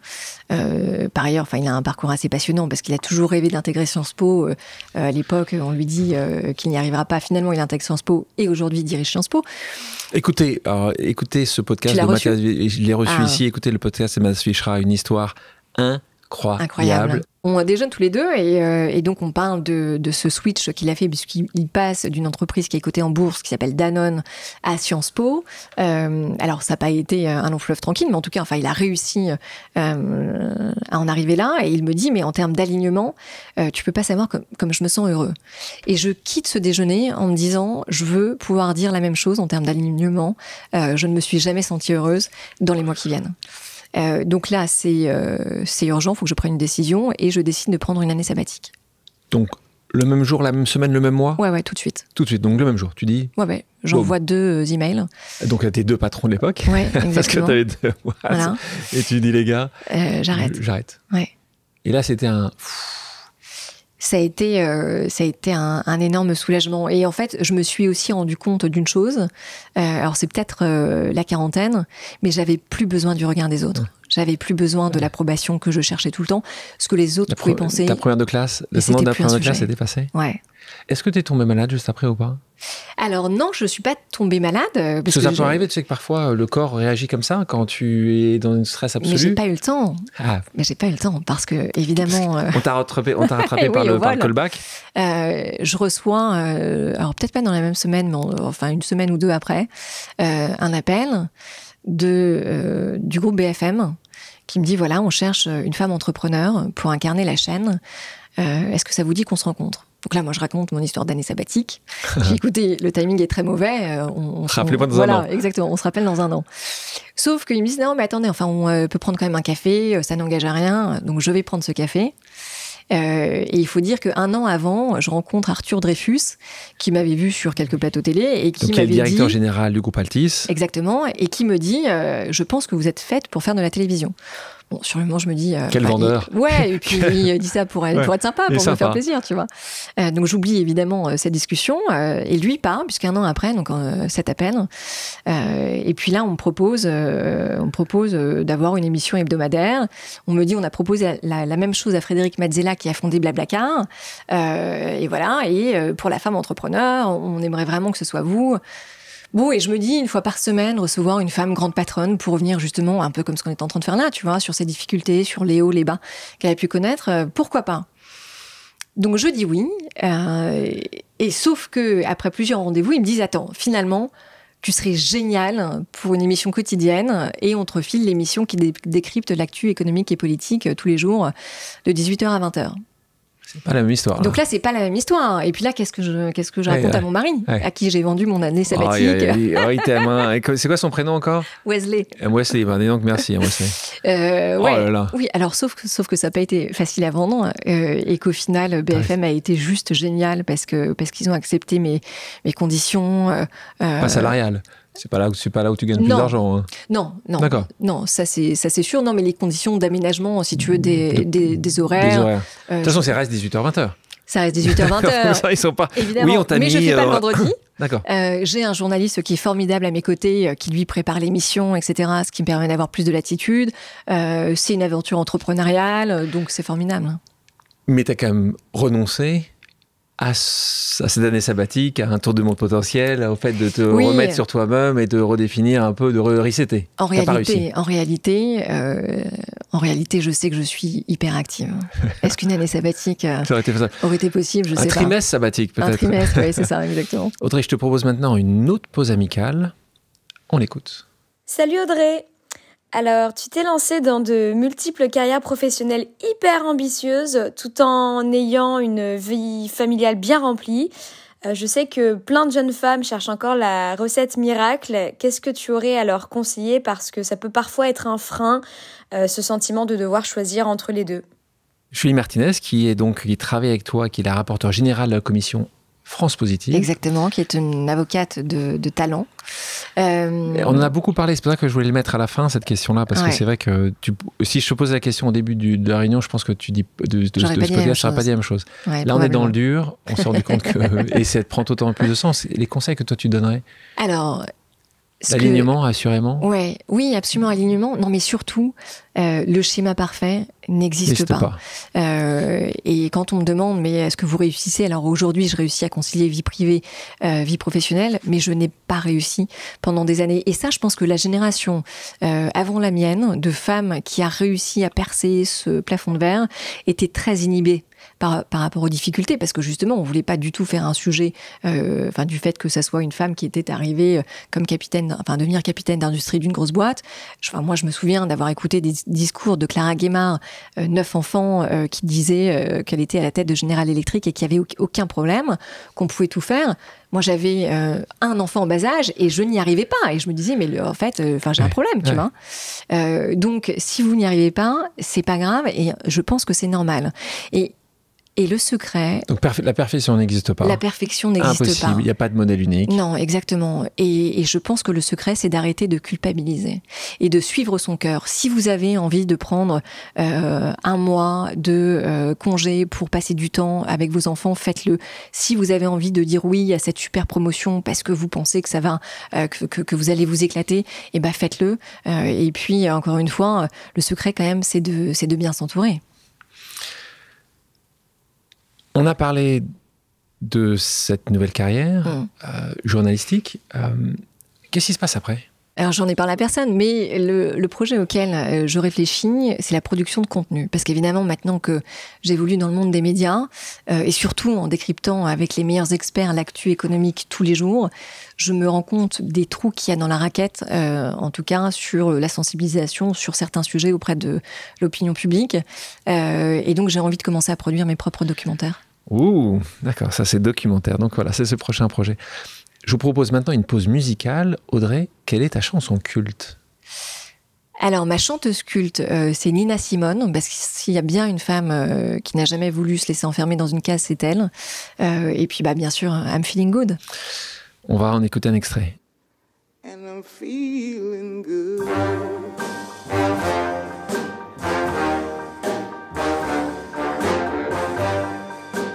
Par ailleurs, il a un parcours assez passionnant, parce qu'il a toujours rêvé d'intégrer Sciences Po. À l'époque, on lui dit qu'il n'y arrivera pas. Finalement, il intègre Sciences Po, et aujourd'hui, il dirige Sciences Po. Écoutez ce podcast de Mathias, je l'ai reçu ici. Écoutez le podcast de Mathias Vichra, une histoire incroyable. On déjeune tous les 2 et donc on parle de ce switch qu'il a fait, puisqu'il passe d'une entreprise qui est cotée en bourse, qui s'appelle Danone, à Sciences Po. Alors ça n'a pas été un long fleuve tranquille, mais en tout cas, il a réussi à en arriver là. Et il me dit, mais en termes d'alignement, tu peux pas savoir comme je me sens heureux. Et je quitte ce déjeuner en me disant, je veux pouvoir dire la même chose en termes d'alignement. Je ne me suis jamais sentie heureuse dans les mois qui viennent. Donc là, c'est urgent, il faut que je prenne une décision, et je décide de prendre une année sabbatique. Donc, le même jour, la même semaine, le même mois? Ouais, tout de suite. Tout de suite, donc le même jour, tu dis? Ouais, j'envoie 2 emails. Donc là, tes 2 patrons de l'époque? Ouais, exactement. Parce que t'avais 2 boîtes. Voilà. Et tu dis, les gars, j'arrête. J'arrête. Ouais. Et là, c'était un... Ça a été un énorme soulagement. Et en fait, je me suis aussi rendu compte d'une chose. Alors, c'est peut-être la quarantaine, mais j'avais plus besoin du regard des autres. J'avais plus besoin de l'approbation que je cherchais tout le temps. Ce que les autres pouvaient penser. Ta première de classe, le moment de la première de classe était passé. Ouais. Est-ce que tu es tombée malade juste après ou pas? Alors non, je ne suis pas tombée malade. Parce que ça peut arriver, tu sais que parfois le corps réagit comme ça quand tu es dans une stress absolu. Mais j'ai pas eu le temps. Ah. Mais j'ai pas eu le temps parce que évidemment. On t'a rattrapé par le callback. Je reçois, alors peut-être pas dans la même semaine, mais enfin une semaine ou deux après, un appel du groupe BFM qui me dit voilà, on cherche une femme entrepreneur pour incarner la chaîne. Est-ce que ça vous dit qu'on se rencontre? Donc là, moi, je raconte mon histoire d'année sabbatique. J'ai écouté, le timing est très mauvais. Rappelez-moi dans un an. Voilà, exactement, on se rappelle dans un an. Sauf qu'ils me disent, non, mais attendez, enfin, on peut prendre quand même un café, ça n'engage à rien. Donc, je vais prendre ce café. Et il faut dire qu'un an avant, je rencontre Arthur Dreyfus, qui m'avait vu sur quelques plateaux télé et qui m'avait dit... Donc, directeur général du groupe Altis. Exactement, et qui me dit, je pense que vous êtes faite pour faire de la télévision. Bon, sur le moment, je me dis... Quel vendeur. Ouais, et puis il dit ça pour être sympa, pour me faire plaisir, tu vois. Donc j'oublie évidemment cette discussion, et lui part, puisqu'un an après, donc cet appel. Et puis là, on me propose d'avoir une émission hebdomadaire. On me dit, on a proposé la même chose à Frédéric Mazzella, qui a fondé Blablacar. Et voilà, et pour la femme entrepreneur, on aimerait vraiment que ce soit vous. Bon, et je me dis, une fois par semaine, recevoir une femme grande patronne pour revenir justement, un peu comme ce qu'on est en train de faire là, tu vois, sur ses difficultés, sur les hauts, les bas qu'elle a pu connaître, pourquoi pas? Donc je dis oui, et sauf que après plusieurs rendez-vous, ils me disent, attends, finalement, tu serais génial pour une émission quotidienne, et on te refile l'émission qui décrypte l'actu économique et politique tous les jours, de 18h à 20h. C'est pas la même histoire. Donc là, c'est pas la même histoire. Et puis là, qu'est-ce que je raconte à mon mari, à qui j'ai vendu mon année sabbatique. Il t'aime. Hein. C'est quoi son prénom encore? Wesley. Wesley, dis donc merci, Wesley. Ouais. Oh là là. Oui, alors sauf que ça n'a pas été facile à vendre et qu'au final, BFM a été juste génial parce qu'ils ont accepté mes conditions. Pas salariales. C'est pas là où tu gagnes plus d'argent. Hein. Non. D'accord. Non, ça c'est sûr. Non, mais les conditions d'aménagement, si tu veux, des horaires. Des horaires. De toute façon, ça reste 18h-20h. Ça reste 18h-20h. Ça, ils sont pas. Évidemment. Oui, on t'a mais mis. Je fais pas le vendredi. D'accord. J'ai un journaliste qui est formidable à mes côtés, qui lui prépare l'émission, etc. Ce qui me permet d'avoir plus de latitude. C'est une aventure entrepreneuriale, donc c'est formidable. Mais t'as quand même renoncé à cette année sabbatique, à un tour de monde potentiel, au fait de te remettre sur toi-même et de redéfinir un peu, de resetter. En réalité, je sais que je suis hyper active. Est-ce qu'une année sabbatique aurait été possible? Je sais pas. Un trimestre sabbatique, peut-être. Un trimestre, oui, c'est ça, exactement. Audrey, je te propose maintenant une autre pause amicale. On l'écoute. Salut Audrey. Alors, tu t'es lancée dans de multiples carrières professionnelles hyper ambitieuses, tout en ayant une vie familiale bien remplie. Je sais que plein de jeunes femmes cherchent encore la recette miracle. Qu'est-ce que tu aurais à leur conseiller? Parce que ça peut parfois être un frein, ce sentiment de devoir choisir entre les deux. Julie Martinez, qui travaille avec toi, qui est la rapporteure générale de la commission France Positive. Exactement, qui est une avocate de talent. On en a beaucoup parlé, c'est pour ça que je voulais le mettre à la fin, cette question-là, parce que c'est vrai que si je te pose la question au début de la réunion, je pense que tu dis de ce podcast, je n'aurais pas dit la même chose. Ouais, là, on est dans le dur, on s'est rendu compte que et ça prend autant plus de sens. Les conseils que toi, tu donnerais? Alors... L'alignement, assurément. Oui, absolument, alignement. Non, mais surtout, le schéma parfait n'existe pas. Et quand on me demande, mais est-ce que vous réussissez? Alors aujourd'hui, je réussis à concilier vie privée, vie professionnelle, mais je n'ai pas réussi pendant des années. Et ça, je pense que la génération avant la mienne, de femmes qui a réussi à percer ce plafond de verre, était très inhibée par rapport aux difficultés, parce que justement, on voulait pas du tout faire un sujet du fait que ça soit une femme qui était arrivée comme devenir capitaine d'industrie d'une grosse boîte. Moi, je me souviens d'avoir écouté des discours de Clara Guémard, 9 enfants, qui disait qu'elle était à la tête de General Electric et qu'il n'y avait aucun problème, qu'on pouvait tout faire. Moi, j'avais un enfant en bas âge et je n'y arrivais pas. Et je me disais, mais en fait, j'ai un problème, tu vois. Donc, si vous n'y arrivez pas, c'est pas grave et je pense que c'est normal. Et le secret... Donc la perfection n'existe pas. La perfection n'existe pas. Impossible, il n'y a pas de modèle unique. Non, exactement. Et je pense que le secret, c'est d'arrêter de culpabiliser et de suivre son cœur. Si vous avez envie de prendre 1 mois de congé pour passer du temps avec vos enfants, faites-le. Si vous avez envie de dire oui à cette super promotion parce que vous pensez que ça va, que vous allez vous éclater, eh ben faites-le. Et puis, encore une fois, le secret quand même, c'est de bien s'entourer. On a parlé de cette nouvelle carrière journalistique. Qu'est-ce qui se passe après ? Alors, j'en ai parlé à personne, mais le projet auquel je réfléchis, c'est la production de contenu. Parce qu'évidemment, maintenant que j'évolue dans le monde des médias, et surtout en décryptant avec les meilleurs experts l'actu économique tous les jours, je me rends compte des trous qu'il y a dans la raquette, en tout cas sur la sensibilisation sur certains sujets auprès de l'opinion publique. Et donc, j'ai envie de commencer à produire mes propres documentaires. Ouh, d'accord, ça c'est documentaire. Donc voilà, c'est ce prochain projet. Je vous propose maintenant une pause musicale. Audrey, quelle est ta chanson culte ? Alors, ma chanteuse culte, c'est Nina Simone, parce que s'il y a bien une femme qui n'a jamais voulu se laisser enfermer dans une case, c'est elle. Et puis, bien sûr, I'm Feeling Good. On va en écouter un extrait. And I'm feeling good.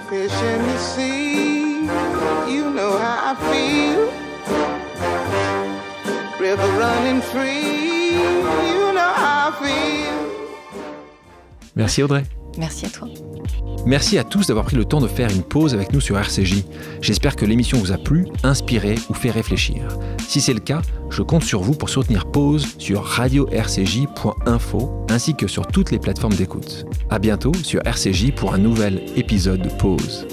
Fish in the sea, you know how I feel. River running free, you know how I feel. Merci Audrey. Merci à toi. Merci à tous d'avoir pris le temps de faire une pause avec nous sur RCJ. J'espère que l'émission vous a plu, inspiré ou fait réfléchir. Si c'est le cas, je compte sur vous pour soutenir Pause sur radio-rcj.info ainsi que sur toutes les plateformes d'écoute. À bientôt sur RCJ pour un nouvel épisode de Pause.